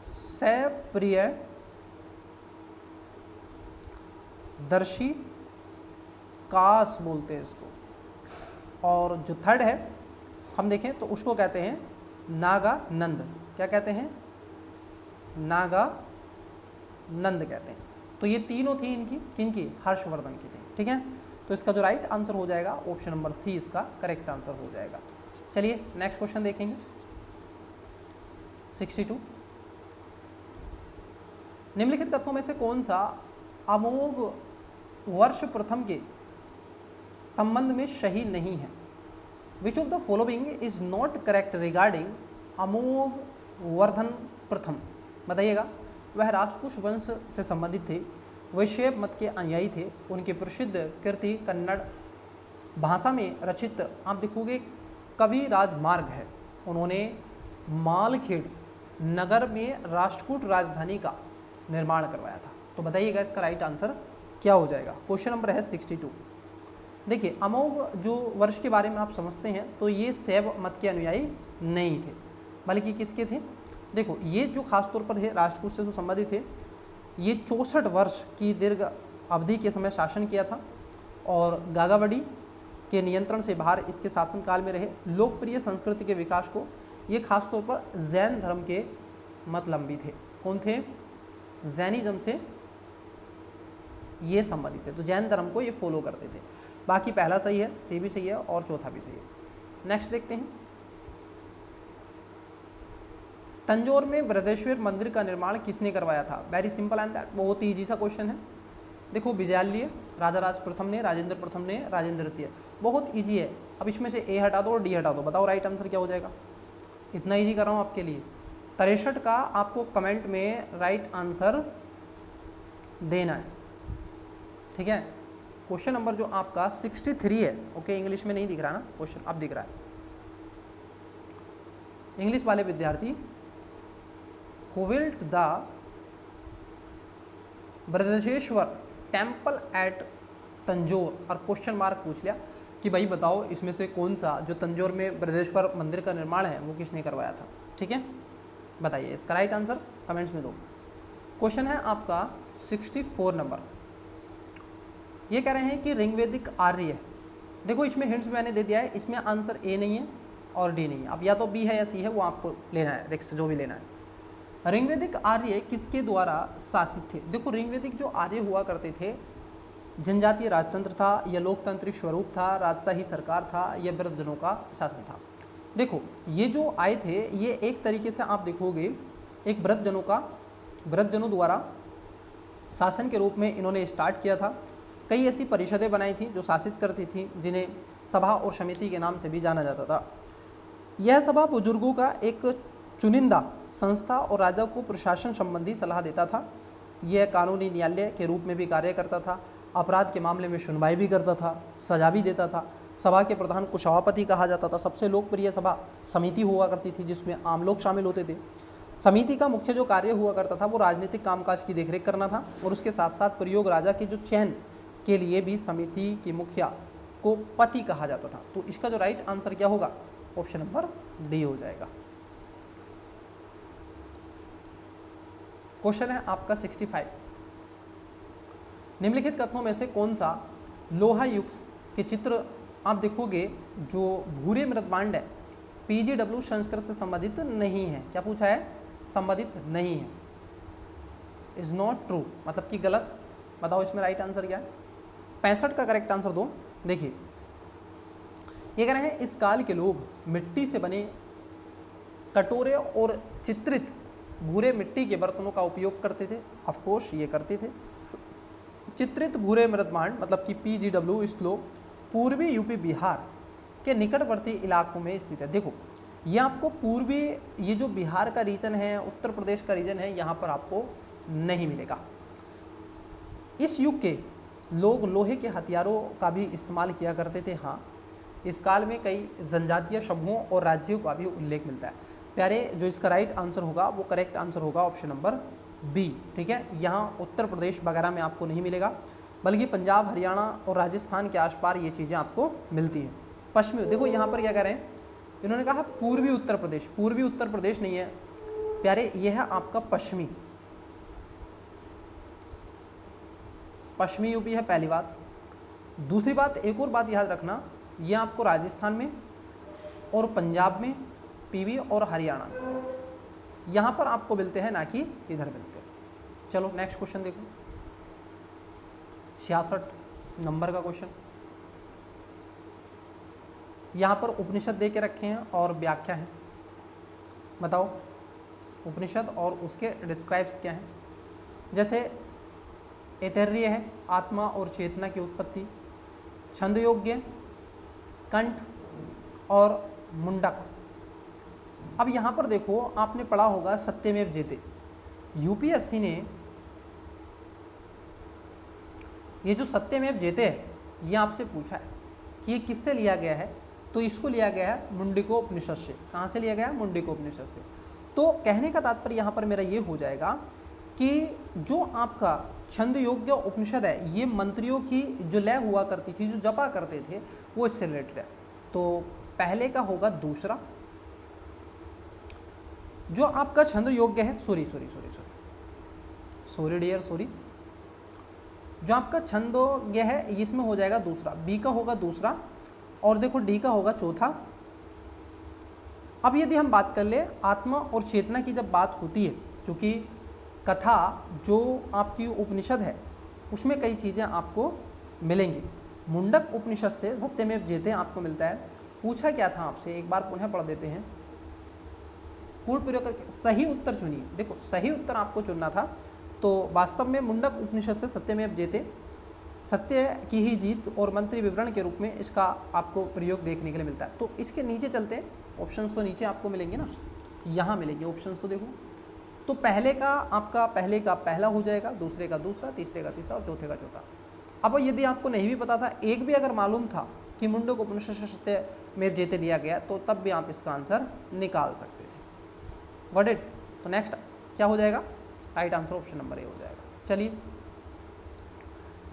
सप्रिय दर्शी कास बोलते हैं इसको। और जो थर्ड है हम देखें तो उसको कहते हैं नागानंद। क्या कहते हैं? नागानंद कहते हैं। तो ये तीनों थी इनकी, किनकी? हर्षवर्धन की थी, ठीक है। तो इसका जो राइट आंसर हो जाएगा ऑप्शन नंबर सी इसका करेक्ट आंसर हो जाएगा। चलिए नेक्स्ट क्वेश्चन देखेंगे 62। निम्नलिखित कथनों में से कौन सा अमोघ वर्ष प्रथम के संबंध में सही नहीं है? Which of the following is not correct regarding Amogh Vardhan प्रथम। बताइएगा। वह राष्ट्रकूट वंश से संबंधित थे, वैशेव मत के अनुयायी थे। उनकी प्रसिद्ध कृति कन्नड़ भाषा में रचित आप देखोगे कवि राजमार्ग है। उन्होंने मालखेड़ नगर में राष्ट्रकूट राजधानी का निर्माण करवाया था। तो बताइएगा इसका राइट आंसर क्या हो जाएगा। क्वेश्चन नंबर है 62। देखिए अमोघ जो वर्ष के बारे में आप समझते हैं तो ये शैव मत के अनुयायी नहीं थे, बल्कि किसके थे? देखो ये जो खास तौर पर है राष्ट्रकूट से जो संबंधित थे, ये 64 वर्ष की दीर्घ अवधि के समय शासन किया था और गागावड़ी के नियंत्रण से बाहर इसके शासनकाल में रहे। लोकप्रिय संस्कृति के विकास को ये खास तौर पर जैन धर्म के मतलम्बी थे। कौन थे? जैनिज्म से ये संबंधित थे, तो जैन धर्म को ये फॉलो करते थे। बाकी पहला सही है, सी भी सही है और चौथा भी सही है। नेक्स्ट देखते हैं। तंजौर में बृहदेश्वर मंदिर का निर्माण किसने करवाया था? वेरी सिंपल एंड दैट, बहुत ही ईजी सा क्वेश्चन है। देखो विजयालय, राजा राज प्रथम ने, राजेंद्र प्रथम ने, राजेंद्र द्वितीय। बहुत ईजी है। अब इसमें से ए हटा दो और डी हटा दो, बताओ राइट आंसर क्या हो जाएगा। इतना ईजी कर रहा हूँ आपके लिए। 63 का आपको कमेंट में राइट आंसर देना है, ठीक है। क्वेश्चन नंबर जो आपका 63 है, ओके, इंग्लिश में नहीं दिख रहा ना क्वेश्चन, अब दिख रहा है। इंग्लिश वाले विद्यार्थी, who built the Brihadeeswara temple at Tanjore, और क्वेश्चन मार्क पूछ लिया कि भाई बताओ इसमें से कौन सा जो तंजौर में बृहदेश्वर मंदिर का निर्माण है वो किसने करवाया था, ठीक है। बताइए इसका राइट आंसर कमेंट्स में दो। क्वेश्चन है आपका 64 नंबर। ये कह रहे हैं कि ऋग्वेदिक आर्य, देखो इसमें हिंट्स मैंने दे दिया है, इसमें आंसर ए नहीं है और डी नहीं है। अब या तो बी है या सी है, वो आपको लेना है, रिक्स जो भी लेना है। ऋग्वेदिक आर्य किसके द्वारा शासित थे? देखो ऋग्वेदिक जो आर्य हुआ करते थे, जनजातीय राजतंत्र था या लोकतांत्रिक स्वरूप था, राजशाही सरकार था या वृद्धजनों का शासन था। देखो ये जो आए थे ये एक तरीके से आप देखोगे एक वृद्धजनों द्वारा शासन के रूप में इन्होंने स्टार्ट किया था। कई ऐसी परिषदें बनाई थी जो शासित करती थी, जिन्हें सभा और समिति के नाम से भी जाना जाता था। यह सभा बुजुर्गों का एक चुनिंदा संस्था और राजा को प्रशासन संबंधी सलाह देता था। यह कानूनी न्यायालय के रूप में भी कार्य करता था, अपराध के मामले में सुनवाई भी करता था, सजा भी देता था। सभा के प्रधान को सभापति कहा जाता था। सबसे लोकप्रिय सभा समिति हुआ करती थी जिसमें आम लोग शामिल होते थे। समिति का मुख्य जो कार्य हुआ करता था वो राजनीतिक कामकाज की देखरेख करना था और उसके साथ साथ प्रयोग राजा के जो चयन के लिए भी समिति के मुखिया को पति कहा जाता था। तो इसका जो राइट आंसर क्या होगा, ऑप्शन नंबर डी हो जाएगा। क्वेश्चन है आपका 65, निम्नलिखित कथनों में से कौन सा लोहा युग के चित्र आप देखोगे जो भूरे मृदमांड है पीजीडब्ल्यू संस्कृत से संबंधित नहीं है। क्या पूछा है, संबंधित नहीं है, इज नॉट ट्रू, मतलब कि गलत। बताओ इसमें राइट आंसर क्या है। 65 का करेक्ट आंसर दो। देखिए ये कह रहे हैं इस काल के लोग मिट्टी से बने कटोरे और चित्रित भूरे मिट्टी के बर्तनों का उपयोग करते थे। ऑफ कोर्स ये करते थे। चित्रित भूरे मृदमांड मतलब कि पीजीडब्ल्यू स्लोप पूर्वी यूपी बिहार के निकटवर्ती इलाकों में स्थित है। देखो ये आपको पूर्वी, ये जो बिहार का रीजन है, उत्तर प्रदेश का रीजन है, यहाँ पर आपको नहीं मिलेगा। इस युग के लोग लोहे के हथियारों का भी इस्तेमाल किया करते थे। हाँ, इस काल में कई जनजातीय समूहों और राज्यों का भी उल्लेख मिलता है। प्यारे, जो इसका राइट आंसर होगा वो करेक्ट आंसर होगा ऑप्शन नंबर बी। ठीक है, यहाँ उत्तर प्रदेश वगैरह में आपको नहीं मिलेगा, बल्कि पंजाब, हरियाणा और राजस्थान के आसपास ये चीज़ें आपको मिलती हैं। पश्चिमी, देखो यहाँ पर क्या कह रहे हैं, इन्होंने कहा पूर्वी उत्तर प्रदेश। पूर्वी उत्तर प्रदेश नहीं है प्यारे, यह है आपका पश्चिमी, पश्चिमी यूपी है पहली बात। दूसरी बात, एक और बात याद रखना, यह आपको राजस्थान में और पंजाब में, पीवी और हरियाणा में यहाँ पर आपको मिलते हैं, ना कि इधर मिलते हैं। चलो नेक्स्ट क्वेश्चन देखो, 66 नंबर का क्वेश्चन। यहाँ पर उपनिषद दे के रखे हैं और व्याख्या है। बताओ उपनिषद और उसके डिस्क्राइब्स क्या हैं। जैसे ऐतरेय है आत्मा और चेतना की उत्पत्ति, छंदयोग्य, कंठ और मुंडक। अब यहाँ पर देखो आपने पढ़ा होगा सत्यमेव जयते। यूपीएससी ने ये जो सत्यमेव जयते है ये आपसे पूछा है कि ये किससे लिया गया है, तो इसको लिया गया है मुंडकोपनिषद से। कहाँ से लिया गया है, मुंडकोपनिषद से। तो कहने का तात्पर्य यहाँ पर मेरा ये हो जाएगा कि जो आपका छंद योग्य उपनिषद है ये मंत्रियों की जो लय हुआ करती थी, जो जपा करते थे, वो इससे रिलेटेड है। तो पहले का होगा दूसरा, जो आपका छंद योग्य है, सॉरी डियर, जो आपका छंदोग्य है इसमें हो जाएगा दूसरा, बी का होगा दूसरा, और देखो डी का होगा चौथा। अब यदि हम बात कर ले आत्मा और चेतना की, जब बात होती है, क्योंकि कथा जो आपकी उपनिषद है उसमें कई चीज़ें आपको मिलेंगी। मुंडक उपनिषद से सत्यमेव जयते आपको मिलता है। पूछा क्या था आपसे, एक बार पुनः पढ़ देते हैं, पूर्ण प्रयोग करके सही उत्तर चुनिए। देखो सही उत्तर आपको चुनना था, तो वास्तव में मुंडक उपनिषद से सत्यमेव जयते, सत्य की ही जीत और मंत्री विवरण के रूप में इसका आपको प्रयोग देखने के लिए मिलता है। तो इसके नीचे चलते हैं, ऑप्शंस तो नीचे आपको मिलेंगे ना, यहाँ मिलेंगे ऑप्शंस। तो देखो, तो पहले का आपका पहले का पहला हो जाएगा, दूसरे का दूसरा, तीसरे का तीसरा और चौथे का चौथा। अब यदि आपको नहीं भी पता था, एक भी अगर मालूम था कि मुंडक उपनिषद से सत्यमेव जयते लिया गया, तो तब भी आप इसका आंसर निकाल सकते थे। Got it. तो नेक्स्ट क्या हो जाएगा, right answer option number A हो जाएगा। चलिए,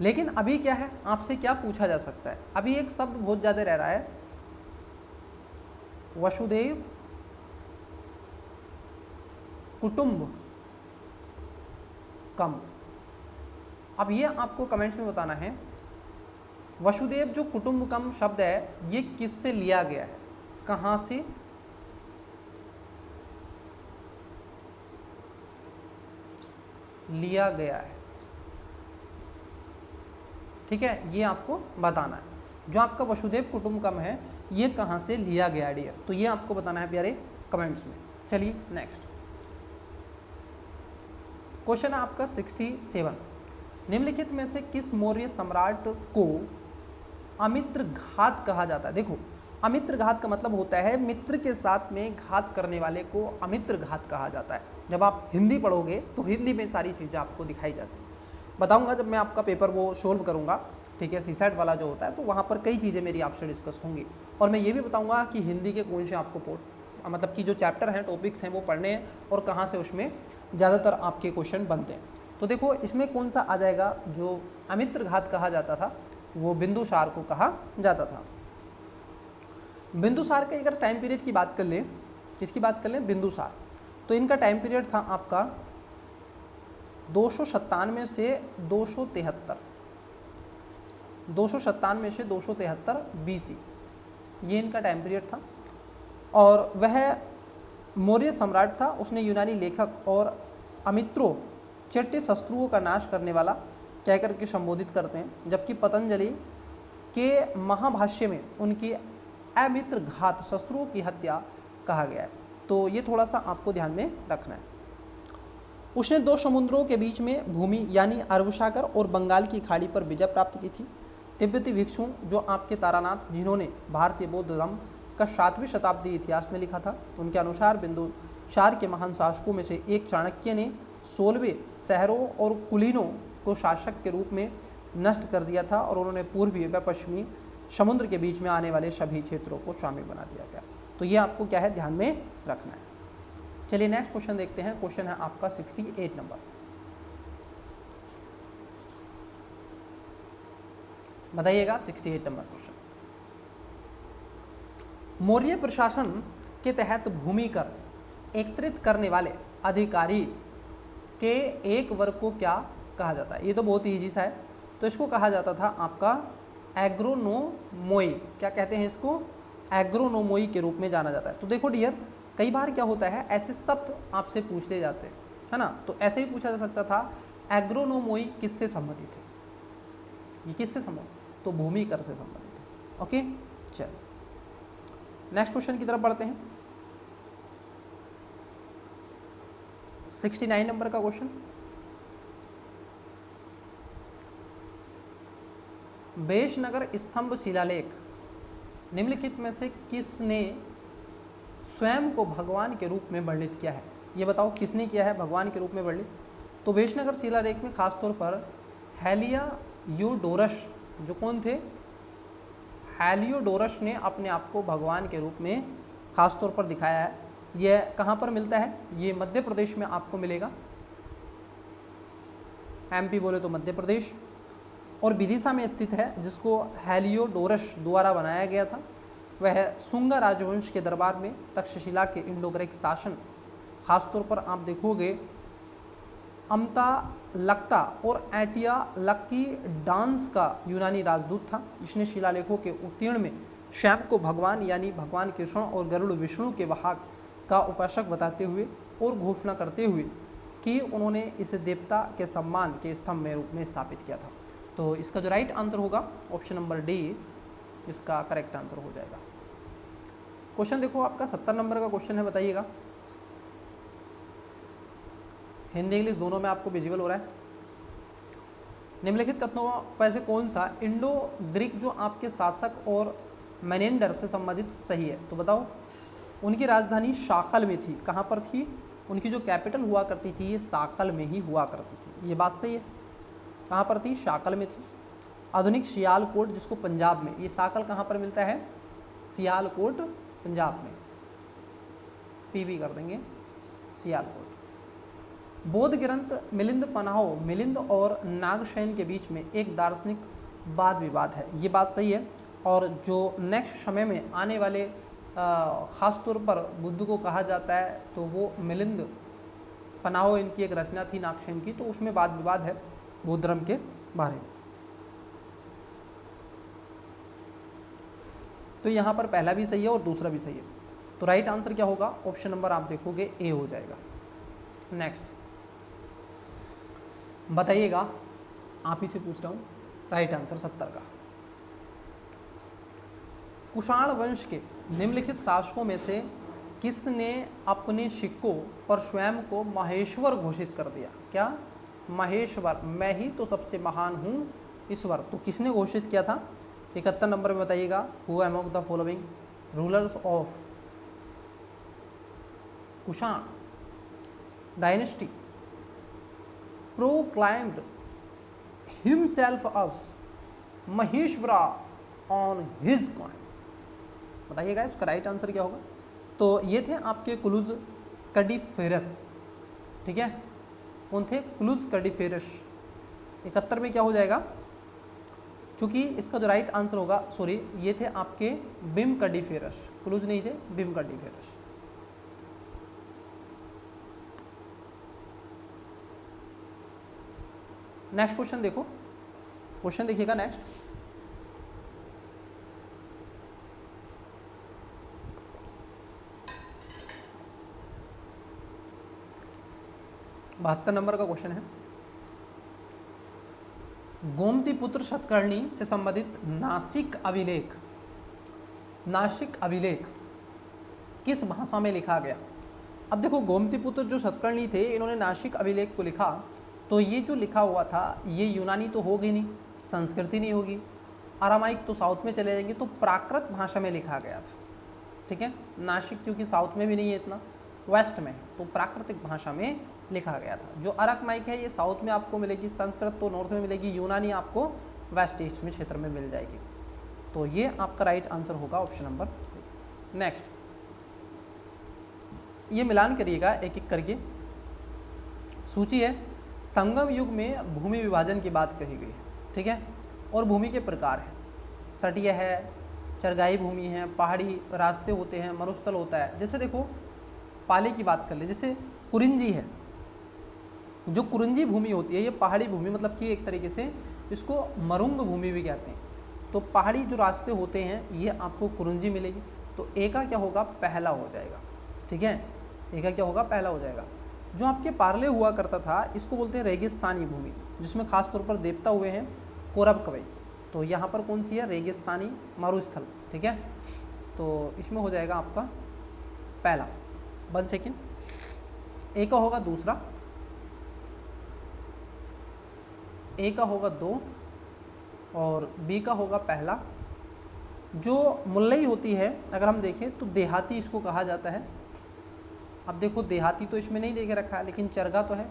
लेकिन अभी क्या है, आपसे क्या पूछा जा सकता है। अभी एक शब्द बहुत ज़्यादा रह रहा है, वसुदेव कुटुंबकम। अब ये आपको कमेंट्स में बताना है, वसुदेव जो कुटुंबकम शब्द है ये किससे लिया गया है, कहाँ से लिया गया है। ठीक है, ये आपको बताना है। जो आपका वसुदेव कुटुंबकम है ये कहाँ से लिया गया डियर, तो ये आपको बताना है प्यारे कमेंट्स में। चलिए नेक्स्ट क्वेश्चन है आपका 67। निम्नलिखित में से किस मौर्य सम्राट को अमित्र घात कहा जाता है। देखो अमित्र घात का मतलब होता है मित्र के साथ में घात करने वाले को अमित्र घात कहा जाता है। जब आप हिंदी पढ़ोगे तो हिंदी में सारी चीज़ें आपको दिखाई जाती हैं। बताऊंगा जब मैं आपका पेपर वो सोल्व करूंगा, ठीक है, सीसैट वाला जो होता है, तो वहाँ पर कई चीज़ें मेरी आपसे डिस्कस होंगी। और मैं ये भी बताऊंगा कि हिंदी के कौन से आपको मतलब कि जो चैप्टर हैं, टॉपिक्स हैं, वो पढ़ने हैं और कहाँ से उसमें ज़्यादातर आपके क्वेश्चन बनते हैं। तो देखो इसमें कौन सा आ जाएगा, जो अमित्र घात कहा जाता था वो बिंदुसार को कहा जाता था। बिंदुसार के अगर टाइम पीरियड की बात कर लें, किसकी बात कर लें, बिंदुसार, तो इनका टाइम पीरियड था आपका 297 से 273, 297 से 273 BC, ये इनका टाइम पीरियड था। और वह मौर्य सम्राट था। उसने यूनानी लेखक और अमित्रों चट्टे शत्रुओं का नाश करने वाला कहकर के संबोधित करते हैं, जबकि पतंजलि के महाभाष्य में उनकी अमित्र घात शत्रुओं की हत्या कहा गया है। तो ये थोड़ा सा आपको ध्यान में रखना है। उसने 2 समुद्रों के बीच में भूमि यानी अरब सागर और बंगाल की खाड़ी पर विजय प्राप्त की थी। तिब्बती भिक्षु जो आपके तारानाथ, जिन्होंने भारतीय बौद्ध धर्म का 7वीं शताब्दी इतिहास में लिखा था, उनके अनुसार बिंदुसार के महान शासकों में से एक चाणक्य ने 16वें शहरों और कुलीनों को शासक के रूप में नष्ट कर दिया था और उन्होंने पूर्वी व पश्चिमी समुद्र के बीच में आने वाले सभी क्षेत्रों को शामिल बना दिया गया। तो ये आपको क्या है, ध्यान में रखना है। चलिए नेक्स्ट क्वेश्चन देखते हैं। क्वेश्चन है आपका 68 नंबर। बताइएगा 68 नंबर क्वेश्चन। मौर्य प्रशासन के तहत भूमि कर एकत्रित करने वाले अधिकारी के एक वर्ग को क्या कहा जाता है? ये तो बहुत ही ईजी सा है। तो इसको कहा जाता था आपका एग्रोनोमोई। क्या कहते हैं इसको? एग्रोनोमोई के रूप में जाना जाता है। तो देखो डियर, कई बार क्या होता है, ऐसे शब्द आपसे पूछ ले जाते हैं, है ना। तो ऐसे ही पूछा जा सकता था एग्रोनोमोई किससे संबंधित है, ये किससे संबंधित? तो भूमि कर से संबंधित है। ओके, चलिए नेक्स्ट क्वेश्चन की तरफ बढ़ते हैं। 69 नंबर का क्वेश्चन। बेशनगर स्तंभ शिलालेख निम्नलिखित में से किसने स्वयं को भगवान के रूप में वर्णित किया है? ये बताओ किसने किया है भगवान के रूप में वर्णित? तो बेशनगर शिलालेख में खासतौर पर हेलियोडोरस, जो कौन थे, हेलियोडोरस ने अपने आप को भगवान के रूप में खासतौर पर दिखाया है। यह कहाँ पर मिलता है? ये मध्य प्रदेश में आपको मिलेगा। MP बोले तो मध्य प्रदेश, और विदिशा में स्थित है, जिसको हेलियोडोरस द्वारा बनाया गया था। वह सुंगा राजवंश के दरबार में तक्षशिला के इंडो ग्रीक शासन, खासतौर पर आप देखोगे अम्ता लक्ता और एटिया लक्की डांस का यूनानी राजदूत था, जिसने शिलालेखों के उत्तीर्ण में स्वयं को भगवान यानी भगवान कृष्ण और गरुड़ विष्णु के वाहक का उपासक बताते हुए और घोषणा करते हुए कि उन्होंने इसे देवता के सम्मान के स्तंभ में रूप में स्थापित किया था। तो इसका जो राइट आंसर होगा ऑप्शन नंबर डी इसका करेक्ट आंसर हो जाएगा। क्वेश्चन देखो आपका 70 नंबर का क्वेश्चन है, बताइएगा। हिंदी इंग्लिश दोनों में आपको विजिबल हो रहा है। निम्नलिखित कथनों में से कौन सा इंडो ग्रीक जो आपके शासक और मेनेंडर से संबंधित सही है? तो बताओ। उनकी राजधानी शाकल में थी। कहाँ पर थी? उनकी जो कैपिटल हुआ करती थी ये शाकल में ही हुआ करती थी। ये बात सही है। कहाँ पर थी? शाकल में थी। आधुनिक सियालकोट, जिसको पंजाब में, ये शाकल कहाँ पर मिलता है? सियालकोट पंजाब में। PB कर देंगे सियालकोट। बौद्ध ग्रंथ मिलिंद पन्हाओ, मिलिंद और नागसेन के बीच में एक दार्शनिक वाद विवाद है। ये बात सही है। और जो नेक्स्ट समय में आने वाले ख़ास तौर पर बुद्ध को कहा जाता है, तो वो मिलिंद पन्हाओ इनकी एक रचना थी नागसेन की, तो उसमें वाद विवाद है बौद्ध धर्म के बारे में। तो यहाँ पर पहला भी सही है और दूसरा भी सही है। तो राइट आंसर क्या होगा? ऑप्शन नंबर आप देखोगे ए हो जाएगा। नेक्स्ट बताइएगा, आप ही से पूछ रहा हूँ, राइट आंसर 70 का। कुषाण वंश के निम्नलिखित शासकों में से किसने अपने सिक्कों पर स्वयं को महेश्वर घोषित कर दिया? क्या? महेश्वर, मैं ही तो सबसे महान हूँ ईश्वर। तो किसने घोषित किया था? 71 नंबर में बताइएगा। Who among the following rulers of Kushan dynasty proclaimed himself as Maheshwara on his coins. बताइएगा इसका राइट आंसर क्या होगा। तो ये थे आपके क्लूज कडिफेरस, ठीक है, कौन थे, क्लूज कडिफेरस। 71 में क्या हो जाएगा, चूंकि इसका जो राइट आंसर होगा, सॉरी, ये थे आपके बिम कडिफेरस, क्लूज नहीं थे, बिम कडिफेरस। नेक्स्ट क्वेश्चन देखो, क्वेश्चन देखिएगा नेक्स्ट। बहत्तर नंबर का क्वेश्चन है, गोमतीपुत्र शतकर्णी से संबंधित नासिक अभिलेख, नासिक अभिलेख किस भाषा में लिखा गया। अब देखो, गोमतीपुत्र जो शतकर्णी थे, इन्होंने नासिक अभिलेख को लिखा, तो ये जो लिखा हुआ था ये यूनानी तो होगी नहीं, संस्कृति नहीं होगी, अरामाइक तो साउथ में चले जाएंगे, तो प्राकृत भाषा में लिखा गया था, ठीक है। नासिक क्योंकि साउथ में भी नहीं है इतना, वेस्ट में, तो प्राकृतिक भाषा में लिखा गया था। जो अरामाइक है ये साउथ में आपको मिलेगी, संस्कृत तो नॉर्थ में मिलेगी, यूनानी आपको वेस्ट ईस्ट में क्षेत्र में मिल जाएगी। तो ये आपका राइट आंसर होगा ऑप्शन नंबर। नेक्स्ट, ये मिलान करिएगा एक एक करके। सूची है, संगम युग में भूमि विभाजन की बात कही गई है, ठीक है, और भूमि के प्रकार हैं, तटीय है, चरगाई भूमि है, पहाड़ी रास्ते होते हैं, मरुस्थल होता है। जैसे देखो, पाले की बात कर ले, जैसे कुरिंजी है, जो कुरिंजी भूमि होती है ये पहाड़ी भूमि, मतलब कि एक तरीके से इसको मरुंग भूमि भी कहते हैं। तो पहाड़ी जो रास्ते होते हैं ये आपको कुरिंजी मिलेगी। तो ए का क्या होगा, पहला हो जाएगा, ठीक है, ए का क्या होगा, पहला हो जाएगा। जो आपके पार्ले हुआ करता था इसको बोलते हैं रेगिस्तानी भूमि, जिसमें खास तौर पर देवता हुए हैं कोरब कवई। तो यहाँ पर कौन सी है, रेगिस्तानी मरुस्थल, ठीक है। तो इसमें हो जाएगा आपका पहला। 1 सेकेंड, ए का होगा दूसरा, ए का होगा 2 और बी का होगा पहला। जो मुल्लई होती है अगर हम देखें तो देहाती इसको कहा जाता है। अब देखो, देहाती तो इसमें नहीं देखे रखा है, लेकिन चरगा तो है।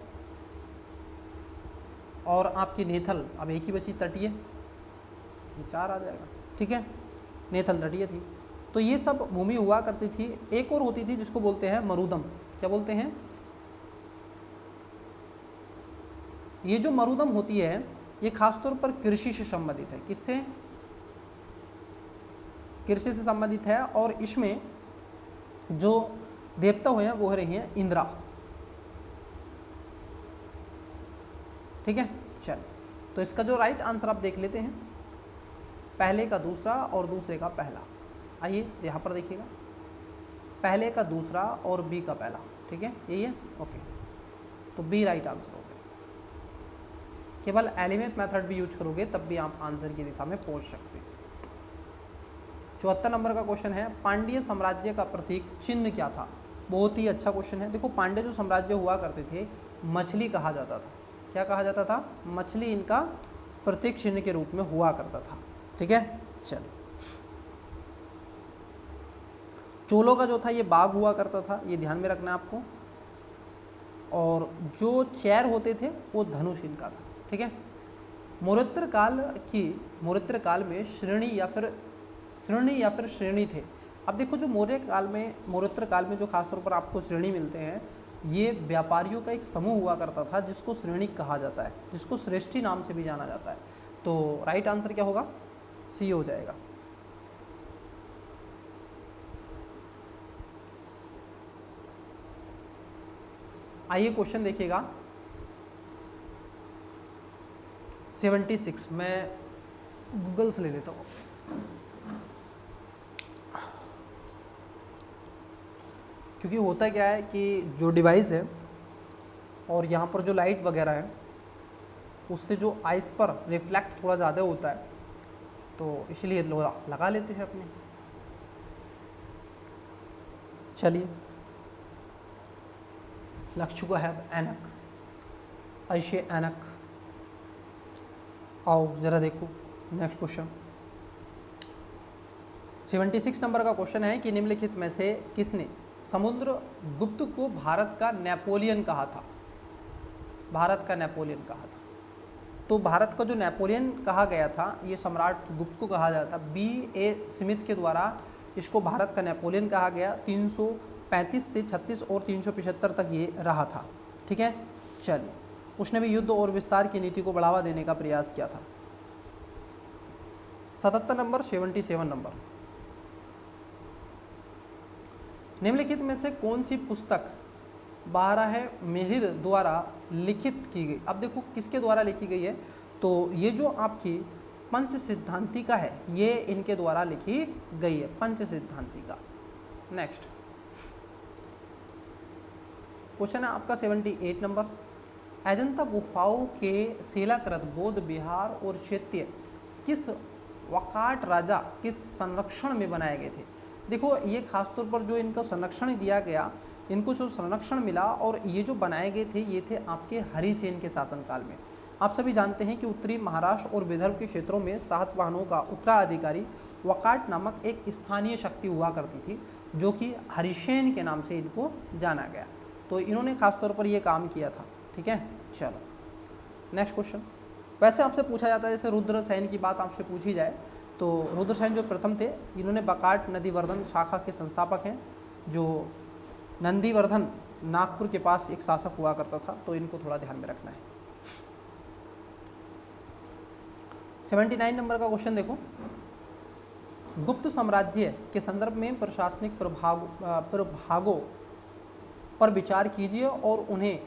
और आपकी नेथल, अब एक ही बची तटीय, ये 4 आ जाएगा, ठीक है, नेथल तटीय थी। तो ये सब भूमि हुआ करती थी। एक और होती थी जिसको बोलते हैं मरुदम। क्या बोलते हैं, ये जो मरुदम होती है ये खासतौर पर कृषि से संबंधित है। किससे, कृषि से संबंधित है। और इसमें जो देवता हुए हैं वो हो रही हैं इंद्रा, ठीक है। चल, तो इसका जो राइट आंसर आप देख लेते हैं, पहले का दूसरा और दूसरे का पहला। आइए यहाँ पर देखिएगा, पहले का दूसरा और बी का पहला, ठीक है, यही है, ओके। तो बी राइट आंसर हो गया। केवल एलिमेंट मेथड भी यूज करोगे तब भी आप आंसर की दिशा में पहुंच सकते हैं। 74 नंबर का क्वेश्चन है, पांड्य साम्राज्य का प्रतीक चिन्ह क्या था। बहुत ही अच्छा क्वेश्चन है। देखो, पांड्य जो साम्राज्य हुआ करते थे, मछली कहा जाता था। क्या कहा जाता था, मछली इनका प्रतीक चिन्ह के रूप में हुआ करता था, ठीक है। चलिए, चोलों का जो था ये बाघ हुआ करता था, ये ध्यान में रखना है आपको। और जो चैर होते थे वो धनुष इनका था, ठीक है। मौर्योत्तर काल में श्रेणी या फिर श्रेणी थे। अब देखो, जो मौर्योत्तर काल में जो खासतौर पर आपको श्रेणी मिलते हैं, ये व्यापारियों का एक समूह हुआ करता था जिसको श्रेणी कहा जाता है, जिसको श्रेष्ठी नाम से भी जाना जाता है। तो राइट आंसर क्या होगा, सी हो जाएगा। आइए क्वेश्चन देखिएगा 76, मैं गूगल से ले लेता हूँ। क्योंकि होता क्या है कि जो डिवाइस है और यहाँ पर जो लाइट वगैरह है उससे जो आइस पर रिफ्लेक्ट थोड़ा ज़्यादा होता है, तो इसलिए लगा लेते हैं अपने। चलिए, लक्षुका है ऐनक, ऐशे ऐनक। आओ जरा देखो नेक्स्ट क्वेश्चन 76 नंबर का क्वेश्चन है कि निम्नलिखित में से किसने समुद्रगुप्त को भारत का नेपोलियन कहा था? भारत का नेपोलियन कहा था। तो भारत का जो नेपोलियन कहा गया था ये सम्राट गुप्त को कहा जाता। B.A. स्मिथ के द्वारा इसको भारत का नेपोलियन कहा गया। 335 से 36 और 375 तक ये रहा था। ठीक है, चलिए। उसने भी युद्ध और विस्तार की नीति को बढ़ावा देने का प्रयास किया था। 77 नंबर, 77 नंबर, निम्नलिखित में से कौन सी पुस्तक बारहमेहिर द्वारा लिखित की गई? अब देखो किसके द्वारा लिखी गई है, तो ये जो आपकी पंच सिद्धांतिका है ये इनके द्वारा लिखी गई है, पंच सिद्धांतिका। नेक्स्ट क्वेश्चन है आपका 78 नंबर, अजंता गुफाओं के शिलाकृत बौद्ध विहार और चैत्य किस वकाट राजा किस संरक्षण में बनाए गए थे? देखो ये खासतौर पर जो इनको संरक्षण दिया गया, इनको जो संरक्षण मिला और ये जो बनाए गए थे ये थे आपके हरिसेन के शासनकाल में। आप सभी जानते हैं कि उत्तरी महाराष्ट्र और विदर्भ के क्षेत्रों में सातवाहनों का उत्तराधिकारी वकाट नामक एक स्थानीय शक्ति हुआ करती थी, जो कि हरिसेन के नाम से इनको जाना गया। तो इन्होंने खासतौर पर ये काम किया था। ठीक है, चलो नेक्स्ट क्वेश्चन। वैसे आपसे पूछा जाता है, जैसे रुद्रसेन की बात आपसे पूछी जाए तो रुद्रसेन जो प्रथम थे, इन्होंने बकाट नदीवर्धन शाखा के संस्थापक हैं, जो नंदीवर्धन नागपुर के पास एक शासक हुआ करता था, तो इनको थोड़ा ध्यान में रखना है। 79 नंबर का क्वेश्चन देखो, गुप्त साम्राज्य के संदर्भ में प्रशासनिक प्रभागों पर विचार कीजिए और उन्हें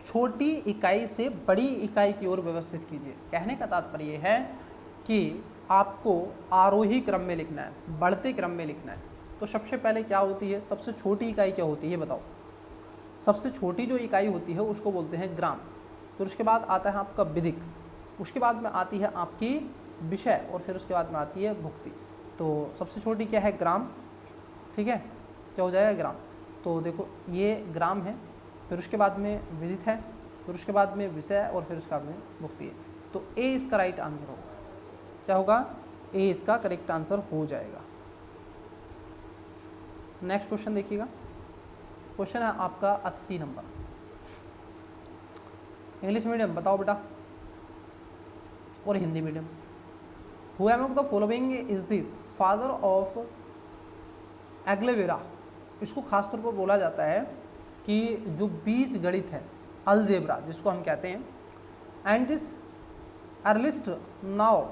छोटी इकाई से बड़ी इकाई की ओर व्यवस्थित कीजिए। कहने का तात्पर्य है कि आपको आरोही क्रम में लिखना है, बढ़ते क्रम में लिखना है। तो सबसे पहले क्या होती है, सबसे छोटी इकाई क्या होती है बताओ? सबसे छोटी जो इकाई होती है उसको बोलते हैं ग्राम। फिर उसके बाद आता है आपका विधिक, उसके बाद में आती है आपकी विषय और फिर उसके बाद में आती है भुक्ति। तो सबसे छोटी क्या है? ग्राम। ठीक है, क्या हो जाएगा? ग्राम। तो देखो ये ग्राम है, फिर उसके बाद में विदित है, फिर उसके बाद में विषय और फिर उसके बाद में भुक्ति है। तो ए इसका राइट आंसर होगा। क्या होगा? ए इसका करेक्ट आंसर हो जाएगा। नेक्स्ट क्वेश्चन देखिएगा, क्वेश्चन है आपका 80 नंबर, इंग्लिश मीडियम बताओ बेटा और Hindi medium. Who among the following is this father of Aglevera? इसको खासतौर पर बोला जाता है कि जो बीज गणित है, अलजेब्रा जिसको हम कहते हैं, and this earliest now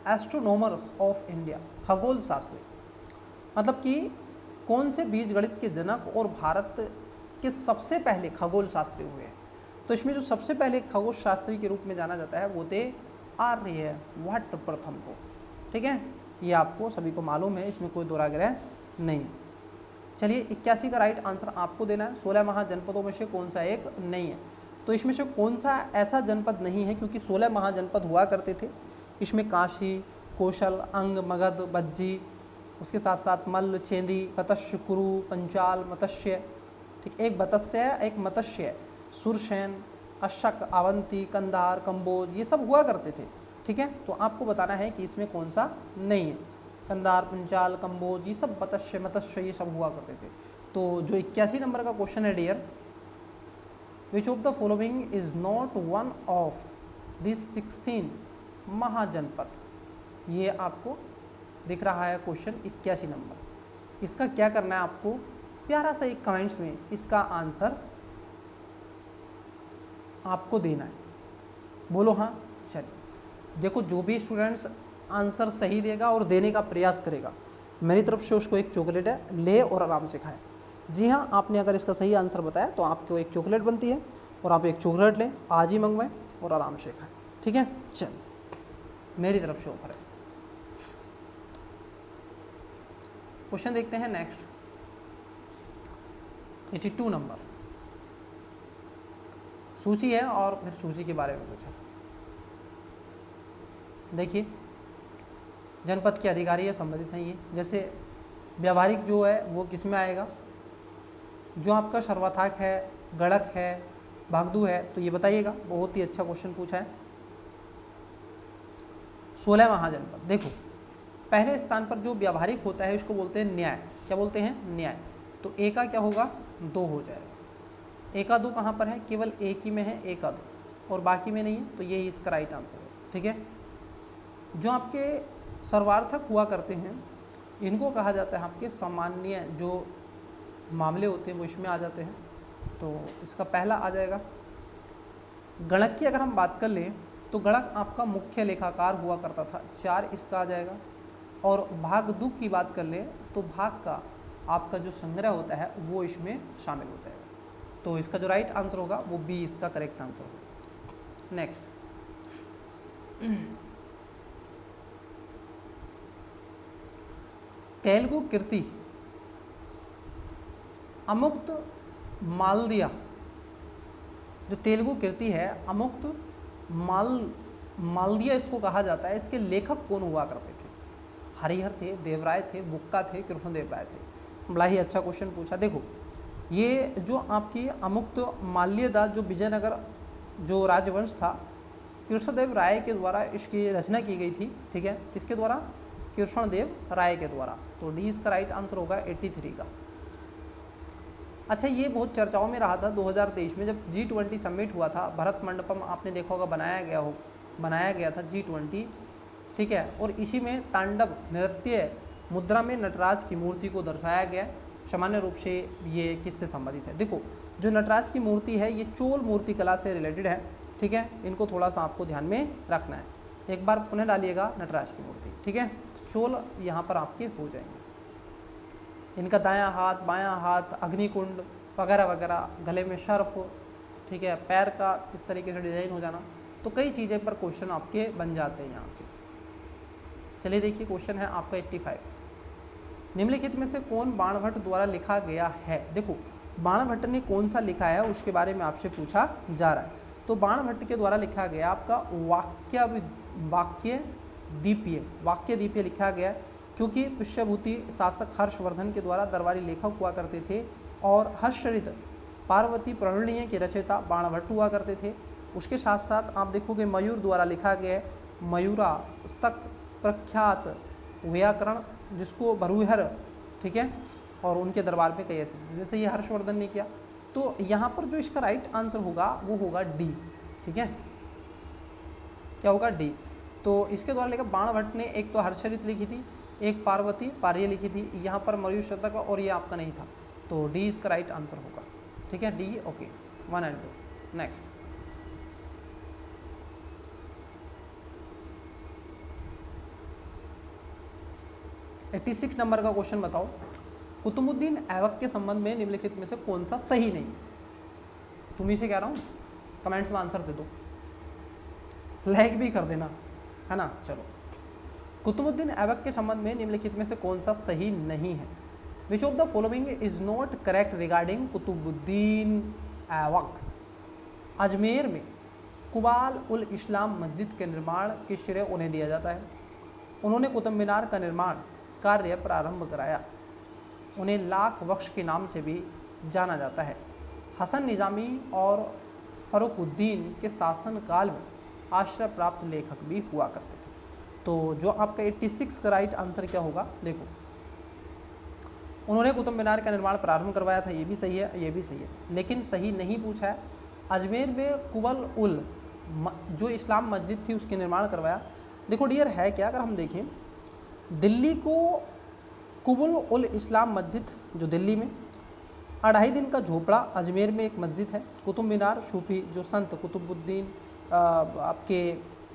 astronomers of India, खगोल शास्त्री। मतलब कि कौन से बीज गणित के जनक और भारत के सबसे पहले खगोल शास्त्री हुए हैं? तो इसमें जो सबसे पहले खगोल शास्त्री के रूप में जाना जाता है वो थे आर्यभट्ट प्रथम को। ठीक है, ये आपको सभी को मालूम है, इसमें कोई दोहराग्रह नहीं है। चलिए 81 का राइट आंसर आपको देना है। 16 महाजनपदों में से कौन सा एक नहीं है? तो इसमें से कौन सा ऐसा जनपद नहीं है, क्योंकि 16 महाजनपद हुआ करते थे। इसमें काशी, कौशल, अंग, मगध, बज्जी, उसके साथ साथ मल्ल, चेंदी, मत्स्य, कुरु, पंचाल, मत्स्य। ठीक, एक मत्स्य है, एक मत्स्य है। सुरसेन, अशक, अवंती, कंधार, कंबोज, ये सब हुआ करते थे। ठीक है, तो आपको बताना है कि इसमें कौन सा नहीं है। कंधार, पंचाल, कंबोज, ये सब मत्स्य ये सब हुआ करते थे। तो जो 81 नंबर का क्वेश्चन है dear, which of the following is not one of this 16 Mahajanapada? ये आपको दिख रहा है क्वेश्चन 81 नंबर। इसका क्या करना है आपको? प्यारा सा एक कमेंट्स में इसका आंसर आपको देना है। बोलो हाँ। चलिए देखो, जो भी स्टूडेंट्स आंसर सही देगा और देने का प्रयास करेगा, मेरी तरफ से उसको एक चॉकलेट है, ले और आराम से खाएं। जी हाँ, आपने अगर इसका सही आंसर बताया तो आपको एक चॉकलेट बनती है और आप एक चॉकलेट लें, आज ही मंगवाएं और आराम से खाएं। ठीक है, चलिए मेरी तरफ से ऑफर है। क्वेश्चन देखते हैं नेक्स्ट, 82 नंबर। सूची है और फिर सूची के बारे में पूछा। देखिए, जनपद के अधिकारी है संबंधित हैं ये। जैसे व्यावहारिक जो है वो किस में आएगा? जो आपका सर्वाथाक है, गड़क है, भागदू है, तो ये बताइएगा। बहुत ही अच्छा क्वेश्चन पूछा है। 16 महाजनपद। देखो पहले स्थान पर जो व्यावहारिक होता है उसको बोलते हैं न्याय। क्या बोलते हैं? न्याय। तो ए का क्या होगा? 2 हो जाएगा। ए का 2 कहाँ पर है? केवल एक ही में है ए का 2 और बाकी में नहीं है, तो यही इसका राइट आंसर है। ठीक है, जो आपके सर्वार्थक हुआ करते हैं इनको कहा जाता है आपके सामान्य जो मामले होते हैं वो इसमें आ जाते हैं। तो इसका पहला आ जाएगा। गणक की अगर हम बात कर लें तो गणक आपका मुख्य लेखाकार हुआ करता था, 4 इसका आ जाएगा। और भाग दू की बात कर लें तो भाग का आपका जो संग्रह होता है वो इसमें शामिल हो जाएगा। तो इसका जो राइट आंसर होगा वो बी इसका करेक्ट आंसर होगा। नेक्स्ट, तेलुगु कीर्ति अमुक्त मालदिया, जो तेलुगु कीर्ति है अमुक्त मालदिया इसको कहा जाता है, इसके लेखक कौन हुआ करते थे? हरिहर थे, देवराय थे, बुक्का थे, कृष्णदेव राय थे। बड़ा ही अच्छा क्वेश्चन पूछा। देखो ये जो आपकी अमुक्त माल्यदा जो विजयनगर जो राजवंश था, कृष्णदेव राय के द्वारा इसकी रचना की गई थी। ठीक है, किसके द्वारा? कृष्णदेव राय के द्वारा। तो डी इसका राइट आंसर होगा 83 का। अच्छा, ये बहुत चर्चाओं में रहा था 2023 में जब G20 समिट हुआ था। भरत मंडपम आपने देखा होगा बनाया गया था G20। ठीक है, और इसी में तांडव नृत्य मुद्रा में नटराज की मूर्ति को दर्शाया गया। सामान्य रूप से ये किससे संबंधित है? देखो जो नटराज की मूर्ति है ये चोल मूर्ति कला से रिलेटेड है। ठीक है, इनको थोड़ा सा आपको ध्यान में रखना है। एक बार पुनः डालिएगा नटराज की मूर्ति। ठीक है, चोल यहाँ पर आपके हो जाएंगे। इनका दायां हाथ, बायां हाथ, अग्निकुंड वगैरह वगैरह, गले में शर्फ। ठीक है, पैर का इस तरीके से डिजाइन हो जाना। तो कई चीज़ें पर क्वेश्चन आपके बन जाते हैं यहाँ से। चलिए देखिए, क्वेश्चन है आपका 85। निम्नलिखित में से कौन बाणभट्ट द्वारा लिखा गया है? देखो बाणभट्ट ने कौन सा लिखा है उसके बारे में आपसे पूछा जा रहा है। तो बाणभट्ट के द्वारा लिखा गया आपका वाक्य दीपीय लिखा गया, क्योंकि पुष्यभूति शासक हर्षवर्धन के द्वारा दरबारी लेखक हुआ करते थे और हर्षचरित पार्वती प्रणीय के रचयिता बाणभट्ट हुआ करते थे। उसके साथ साथ आप देखोगे मयूर द्वारा लिखा गया मयूरास्तक प्रख्यात व्याकरण जिसको भरूहर, ठीक है, और उनके दरबार में कई ऐसे जैसे ये हर्षवर्धन ने किया। तो यहाँ पर जो इसका राइट आंसर होगा वो होगा डी। ठीक है, क्या होगा? डी। तो इसके द्वारा लिखा बाणभट्ट ने एक तो हर्षचरित लिखी थी, एक पार्वती पार्य लिखी थी, यहाँ पर मयूर शतक और ये आपका नहीं था। तो डी इसका राइट आंसर होगा। ठीक है, D. Okay, 1 and 2। Next, eighty 86 number का क्वेश्चन बताओ। कुतुबुद्दीन ऐबक के संबंध में निम्नलिखित में से कौन सा सही नहीं? तुम्ही से कह रहा हूँ, कमेंट्स में आंसर दे दो, लाइक भी कर देना, है ना। चलो, कुतुबुद्दीन ऐबक के संबंध में निम्नलिखित में से कौन सा सही नहीं है? Which of the following is not correct regarding Qutubuddin Aibak? Ajmer में कुबाल उल इस्लाम मस्जिद के निर्माण के श्रेय उन्हें दिया जाता है। उन्होंने कुतुब मीनार का निर्माण कार्य प्रारंभ कराया। उन्हें लाख बख्श के नाम से भी जाना जाता है। हसन निज़ामी और फ़रुखुद्दीन के शासनकाल में आश्रय प्राप्त लेखक भी हुआ करते थे। तो जो आपका 86 का राइट आंसर क्या होगा? देखो, उन्होंने कुतुब मीनार का निर्माण प्रारंभ करवाया था, ये भी सही है, ये भी सही है, लेकिन सही नहीं पूछा है। अजमेर में कुबल उल जो इस्लाम मस्जिद थी उसके निर्माण करवाया। देखो डियर है क्या, अगर हम देखें दिल्ली को कुबुल उल इस्लाम मस्जिद जो दिल्ली में, 2.5 दिन का झोपड़ा अजमेर में एक मस्जिद है। कुतुब मीनार सूफी जो संत कुतुबुद्दीन आपके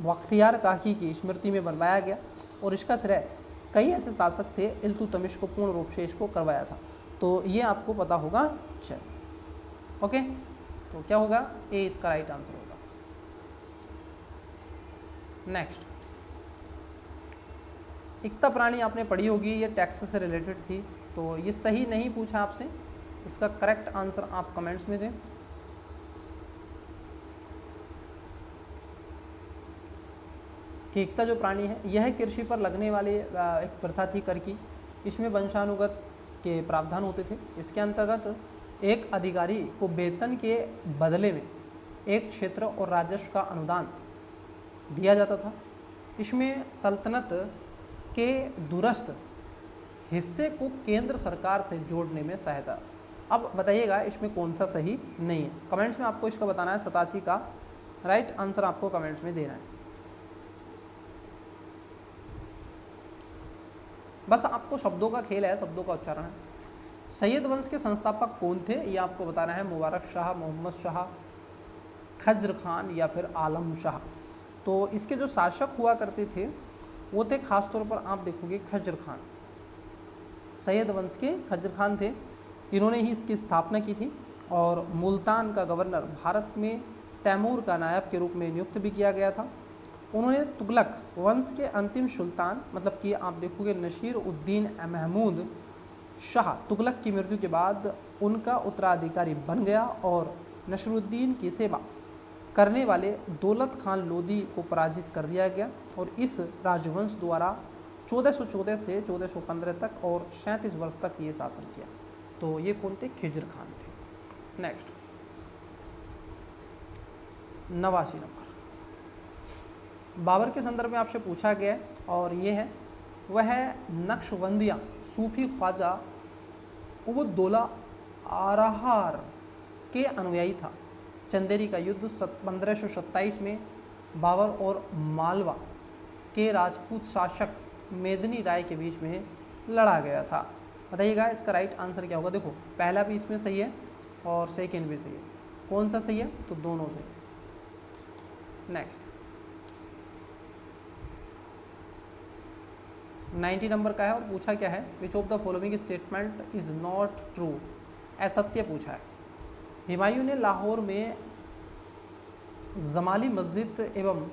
बख्तियार काकी की स्मृति में बनवाया गया और इसका श्रेय कई ऐसे शासक थे इल्तुतमिश को पूर्ण रूप से इसको करवाया था। तो ये आपको पता होगा। चलिए, ओके, तो क्या होगा? ए इसका राइट आंसर होगा। नेक्स्ट, एकता प्राणी आपने पढ़ी होगी, ये टैक्स से रिलेटेड थी, तो ये सही नहीं पूछा आपसे। इसका करेक्ट आंसर आप कमेंट्स में दें। कि एकता जो प्राणी है यह कृषि पर लगने वाली एक प्रथा थी कर की। इसमें वंशानुगत के प्रावधान होते थे। इसके अंतर्गत एक अधिकारी को वेतन के बदले में एक क्षेत्र और राजस्व का अनुदान दिया जाता था। इसमें सल्तनत के दूरस्थ हिस्से को केंद्र सरकार से जोड़ने में सहायता। अब बताइएगा इसमें कौन सा सही नहीं है, कमेंट्स में आपको इसका बताना है। 87 का राइट आंसर आपको कमेंट्स में देना है। बस आपको शब्दों का खेल है, शब्दों का उच्चारण है। सैयद वंश के संस्थापक कौन थे ये आपको बताना है। मुबारक शाह, मोहम्मद शाह, खज्र खान या फिर आलम शाह। तो इसके जो शासक हुआ करते थे वो थे खासतौर पर आप देखोगे खज्र खान। सैयद वंश के खज्र खान थे, इन्होंने ही इसकी स्थापना की थी। और मुल्तान का गवर्नर भारत में तैमूर का नायब के रूप में नियुक्त भी किया गया था। उन्होंने तुगलक वंश के अंतिम सुल्तान मतलब कि आप देखोगे नसीर उद्दीन महमूद शाह तुगलक की मृत्यु के बाद उनका उत्तराधिकारी बन गया और नसरुद्दीन की सेवा करने वाले दौलत खान लोदी को पराजित कर दिया गया। और इस राजवंश द्वारा 1414 से 1415 तक और 37 वर्ष तक ये शासन किया। तो ये कौन थे? खिज्र खान थे। नेक्स्ट 89 नंबर बाबर के संदर्भ में आपसे पूछा गया है और ये है वह नक्शबंदिया सूफी ख्वाजा उबुद्दौला आरहार के अनुयायी था। चंदेरी का युद्ध 1527 में बाबर और मालवा के राजपूत शासक मेदिनी राय के बीच में लड़ा गया था। बताइएगा इसका राइट आंसर क्या होगा। देखो पहला भी इसमें सही है और सेकेंड भी सही है। कौन सा सही है? तो दोनों सही। नेक्स्ट 90 नंबर का है और पूछा क्या है, which of the following statement is not true, असत्य पूछा है। हुमायूं ने लाहौर में जमाली मस्जिद एवं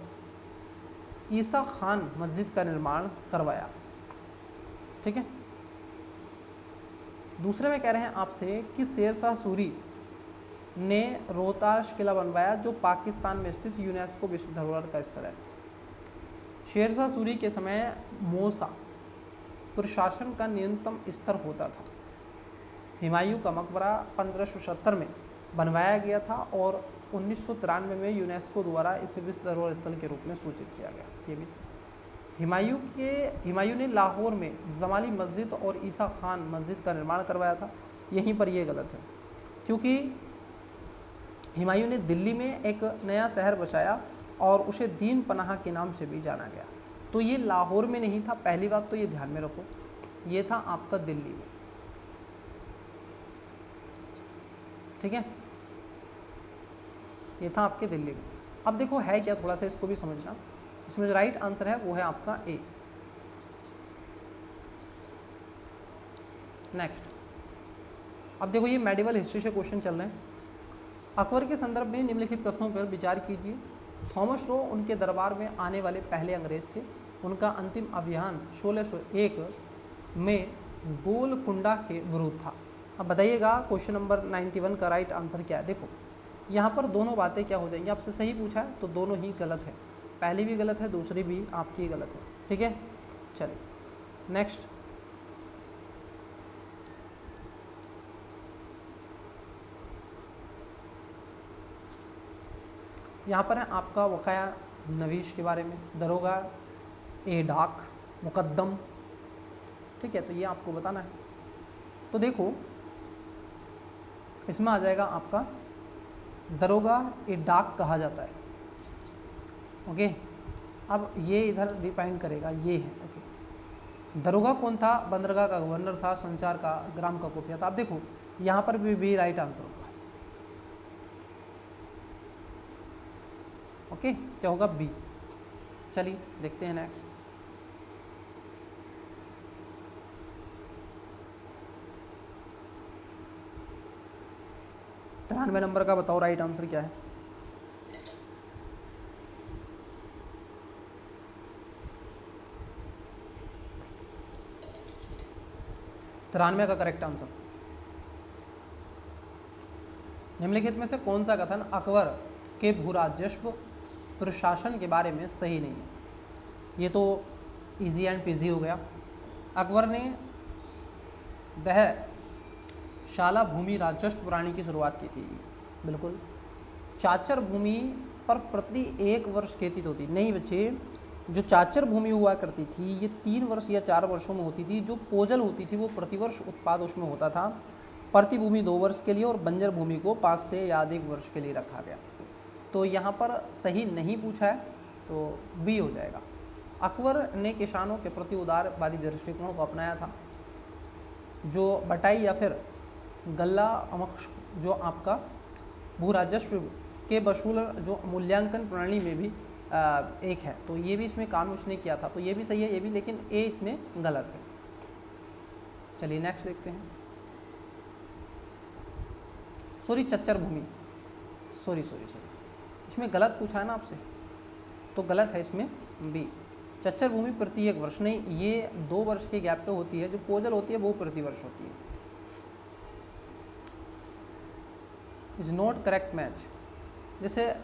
ईसा खान मस्जिद का निर्माण करवाया। ठीक है। दूसरे में कह रहे हैं आपसे कि शेरशाह सूरी ने रोहताश किला बनवाया जो पाकिस्तान में स्थित यूनेस्को विश्व धरोहर का स्थल है। शेरशाह सूरी के समय मोसा प्रशासन का न्यूनतम स्तर होता था। हुमायूं का मकबरा 1570 में बनवाया गया था और 1993 में यूनेस्को द्वारा इसे विश्व धरोहर स्थल के रूप में सूचित किया गया। ये भी हुमायूं ने लाहौर में जमाली मस्जिद और ईसा खान मस्जिद का निर्माण करवाया था। यहीं पर ये गलत है क्योंकि हुमायूं ने दिल्ली में एक नया शहर बसाया और उसे दीन पनाह के नाम से भी जाना गया। तो ये लाहौर में नहीं था, पहली बात तो ये ध्यान में रखो, ये था आपका दिल्ली में। ठीक है, ये था आपके दिल्ली में। अब देखो है क्या, थोड़ा सा इसको भी समझना। इसमें जो राइट आंसर है वो है आपका ए। नेक्स्ट अब देखो ये मेडिवल हिस्ट्री से क्वेश्चन चल रहे हैं। अकबर के संदर्भ में निम्नलिखित कथनों पर विचार कीजिए। थॉमस रो उनके दरबार में आने वाले पहले अंग्रेज थे। उनका अंतिम अभियान 1601 में गोलकुंडा के विरुद्ध था। अब बताइएगा क्वेश्चन नंबर 91 का राइट आंसर क्या है। देखो यहाँ पर दोनों बातें क्या हो जाएंगी, आपसे सही पूछा है तो दोनों ही गलत है, पहली भी गलत है दूसरी भी आपकी गलत है। ठीक है, चलिए नेक्स्ट यहाँ पर है आपका वक़ाया नवीश के बारे में, दरोगा ए डाक, मुकद्दम। ठीक है, तो ये आपको बताना है। तो देखो इसमें आ जाएगा आपका दरोगा ए डाक कहा जाता है। ओके, अब ये इधर डिफाइन करेगा, ये है। ओके, दरोगा कौन था? बंदरगाह का गवर्नर था, संचार का, ग्राम का खुफिया था। अब देखो यहाँ पर भी राइट आंसर होगा। ओके, क्या होगा? बी। चलिए देखते हैं नेक्स्ट। तिरानवे नंबर का बताओ राइट आंसर क्या है। तिरानवे का करेक्ट आंसर। निम्नलिखित में से कौन सा कथन अकबर के भूराजस्व प्रशासन के बारे में सही नहीं है? ये तो इजी एंड पीजी हो गया। अकबर ने दह शाला भूमि राजस्व प्रणाली की शुरुआत की थी। बिल्कुल। चाचर भूमि पर प्रति 1 वर्ष खेती होती। नहीं बच्चे, जो चाचर भूमि हुआ करती थी ये 3 वर्ष या 4 वर्षों में होती थी। जो पोजल होती थी वो प्रतिवर्ष उत्पाद उसमें होता था, प्रति भूमि 2 वर्ष के लिए, और बंजर भूमि को 5 से या अधिक वर्ष के लिए रखा गया। तो यहाँ पर सही नहीं पूछा है तो बी हो जाएगा। अकबर ने किसानों के प्रति उदारवादी दृष्टिकोण को अपनाया था। जो बटाई या फिर गल्ला अमक्ष जो आपका भू राजस्व के वसूल जो मूल्यांकन प्रणाली में भी एक है, तो ये भी इसमें काम उसने किया था, तो ये भी सही है ये भी, लेकिन ए इसमें गलत है। चलिए नेक्स्ट देखते हैं। सॉरी चच्चर भूमि, सॉरी इसमें गलत पूछा है ना आपसे, तो गलत है इसमें बी। चच्चर भूमि प्रति 1 वर्ष नहीं, ये 2 वर्ष के गैप पे होती है। जो पोजल होती है वो प्रति वर्ष होती है। Is not correct match. जैसे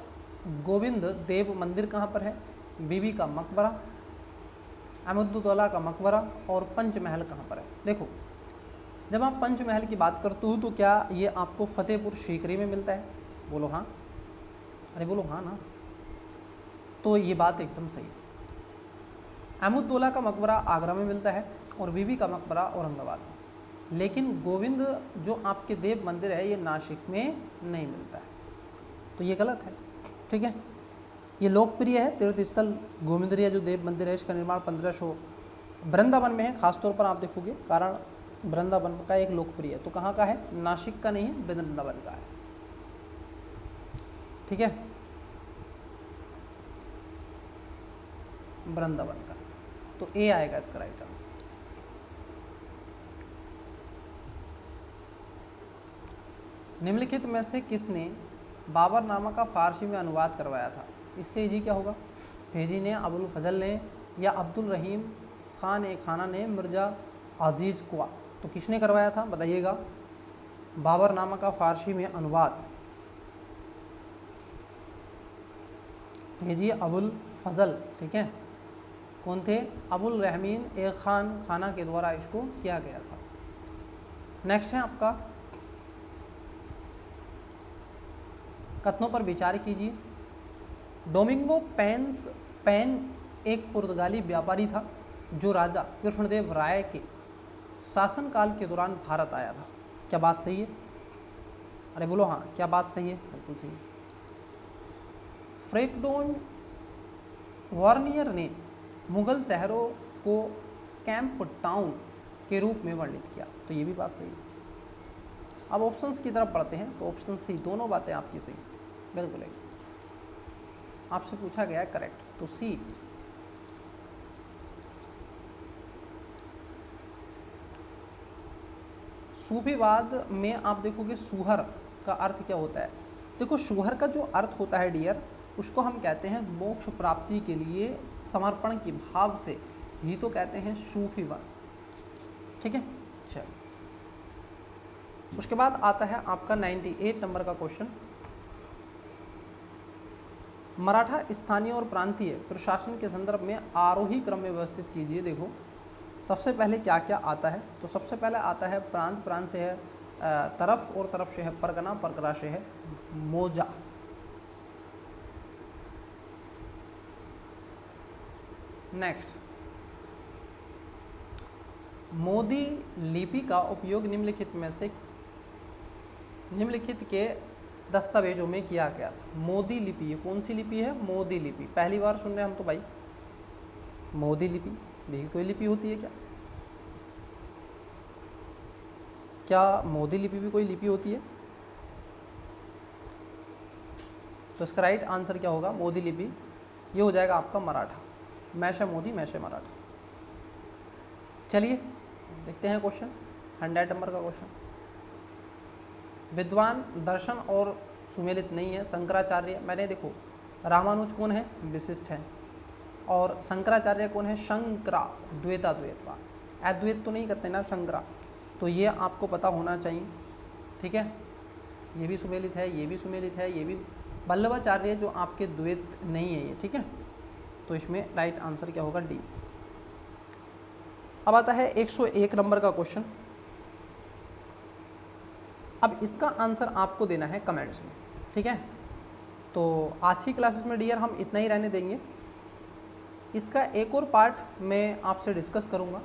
गोविंद देव मंदिर कहाँ पर है, बीबी का मकबरा, अहमदुद्दौला का मकबरा, और पंचमहल कहाँ पर है। देखो जब आप पंचमहल की बात करते हो तो क्या ये आपको फतेहपुर सीकरी में मिलता है? बोलो हाँ, अरे बोलो हाँ ना, तो ये बात एकदम सही है। अहमदुद्दौला का मकबरा आगरा में मिलता है और बीबी का मकबरा औरंगाबाद में, लेकिन गोविंद जो आपके देव मंदिर है ये नासिक में नहीं मिलता है, तो ये गलत है। ठीक है, ये लोकप्रिय है तीर्थ स्थल गोविंदरिया जो देव मंदिर है, इसका निर्माण 1500 वृंदावन में है। खासतौर पर आप देखोगे कारण वृंदावन का एक लोकप्रिय है, तो कहाँ का है? नासिक का नहीं है, वृंदावन का है। ठीक है, वृंदावन का, तो ए आएगा इसका राइट आंसर। निम्नलिखित में से किसने बाबरनामा का फारसी में अनुवाद करवाया था? इससे जी क्या होगा? फेजी ने, अबुल फजल ने, या अब्दुल रहीम खान ए खाना ने, मिर्जा अजीज़ कुआ। तो किसने करवाया था बताइएगा? बाबरनामा का फारसी में अनुवाद फेजी अबुल फजल। ठीक है, कौन थे? अबुल रहमीन ए खान खाना के द्वारा इसको किया गया था। नेक्स्ट है आपका, कथनों पर विचार कीजिए। डोमिंगो पेन एक पुर्तगाली व्यापारी था जो राजा कृष्णदेव राय के शासनकाल के दौरान भारत आया था। क्या बात सही है? अरे बोलो हाँ, क्या बात सही है? बिल्कुल सही है। फ्रेडोन वार्नियर ने मुगल शहरों को कैंप टाउन के रूप में वर्णित किया, तो ये भी बात सही है। अब ऑप्शंस की तरफ पढ़ते हैं, तो ऑप्शन सी, दोनों बातें आपकी सही है, बिल्कुल है। आपसे पूछा गया है करेक्ट, तो सी। सूफीवाद में आप देखोगे सूहर का अर्थ क्या होता है। देखो सूहर का जो अर्थ होता है डियर, उसको हम कहते हैं मोक्ष प्राप्ति के लिए समर्पण के भाव से ही तो कहते हैं सूफीवाद। ठीक है, चलिए उसके बाद आता है आपका 98 नंबर का क्वेश्चन। मराठा स्थानीय और प्रांतीय प्रशासन के संदर्भ में आरोही क्रम में व्यवस्थित कीजिए। देखो सबसे पहले क्या क्या आता है, तो सबसे पहले आता है प्रांत, प्रांत से है तरफ, और तरफ से है परगना, परगना से है मौजा। नेक्स्ट, मोदी लिपि का उपयोग निम्नलिखित के दस्तावेजों में किया गया था। मोदी लिपि, ये कौन सी लिपि है? मोदी लिपि, पहली बार सुन रहे हैं हम तो भाई। मोदी लिपि भी कोई लिपि होती है क्या? क्या मोदी लिपि भी कोई लिपि होती है? तो इसका राइट आंसर क्या होगा? मोदी लिपि, ये हो जाएगा आपका मराठा, मैशे मोदी मैशे मराठा। चलिए देखते हैं क्वेश्चन, 100 नंबर का क्वेश्चन। विद्वान दर्शन और सुमेलित नहीं है, शंकराचार्य। मैंने देखो रामानुज कौन है? विशिष्ट है। और शंकराचार्य कौन है? शंकरा, द्वैता द्वैतवाद, अद्वैत तो नहीं करते ना शंकरा, तो ये आपको पता होना चाहिए। ठीक है, ये भी सुमेलित है, ये भी सुमेलित है, ये भी। वल्लभाचार्य जो आपके द्वैत नहीं है ये। ठीक है, तो इसमें राइट आंसर क्या होगा? डी। अब आता है 101 नंबर का क्वेश्चन। अब इसका आंसर आपको देना है कमेंट्स में। ठीक है, तो आज की क्लासेस में डियर हम इतना ही रहने देंगे। इसका एक और पार्ट मैं आपसे डिस्कस करूँगा।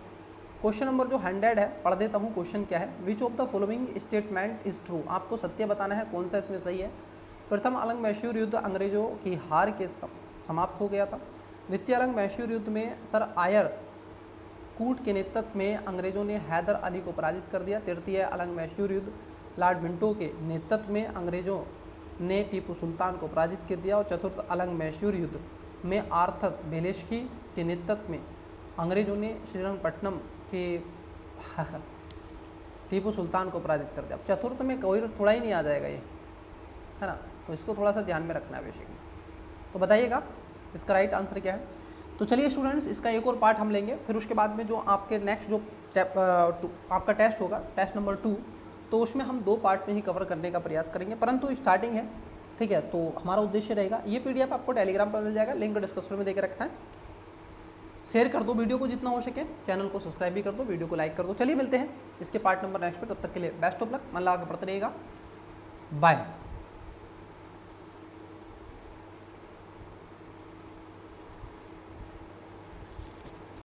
क्वेश्चन नंबर जो 100 है, पढ़ देता हूँ क्वेश्चन क्या है। Which of the following statement is true, आपको सत्य बताना है कौन सा इसमें सही है। प्रथम अलंग मैसूर युद्ध अंग्रेजों की हार के समाप्त हो गया था। द्वितीय अलंग मैसूर युद्ध में सर आयर कूट के नेतृत्व में अंग्रेजों ने हैदर अली को पराजित कर दिया। तृतीय अलंग मैसूर युद्ध लॉर्ड मिंटो के नेतृत्व में अंग्रेजों ने टीपू सुल्तान को पराजित कर दिया। और चतुर्थ अलंग मैसूर युद्ध में आर्थर वेलेस्की के नेतृत्व में अंग्रेजों ने श्रीरंगपट्टनम के टीपू सुल्तान को पराजित कर दिया। अब चतुर्थ में कोई थोड़ा ही नहीं आ जाएगा ये, है ना, तो इसको थोड़ा सा ध्यान में रखना है बेसिकली। तो बताइएगा इसका राइट आंसर क्या है। तो चलिए स्टूडेंट्स, इसका एक और पार्ट हम लेंगे, फिर उसके बाद में जो आपके नेक्स्ट जो आपका टेस्ट होगा, टेस्ट नंबर 2, तो उसमें हम 2 पार्ट में ही कवर करने का प्रयास करेंगे, परंतु स्टार्टिंग है, ठीक है। तो हमारा उद्देश्य रहेगा, ये PDF आपको टेलीग्राम पर मिल जाएगा, लिंक डिस्क्रिप्शन में देकर रखना है। शेयर कर दो वीडियो को जितना हो सके, चैनल को सब्सक्राइब भी कर दो, वीडियो को लाइक कर दो। चलिए मिलते हैं इसके पार्ट नंबर नेक्स्ट पे, तब तक के लिए बेस्ट ऑफ लक, मन लगा के पढ़ते रहिएगा, बाय।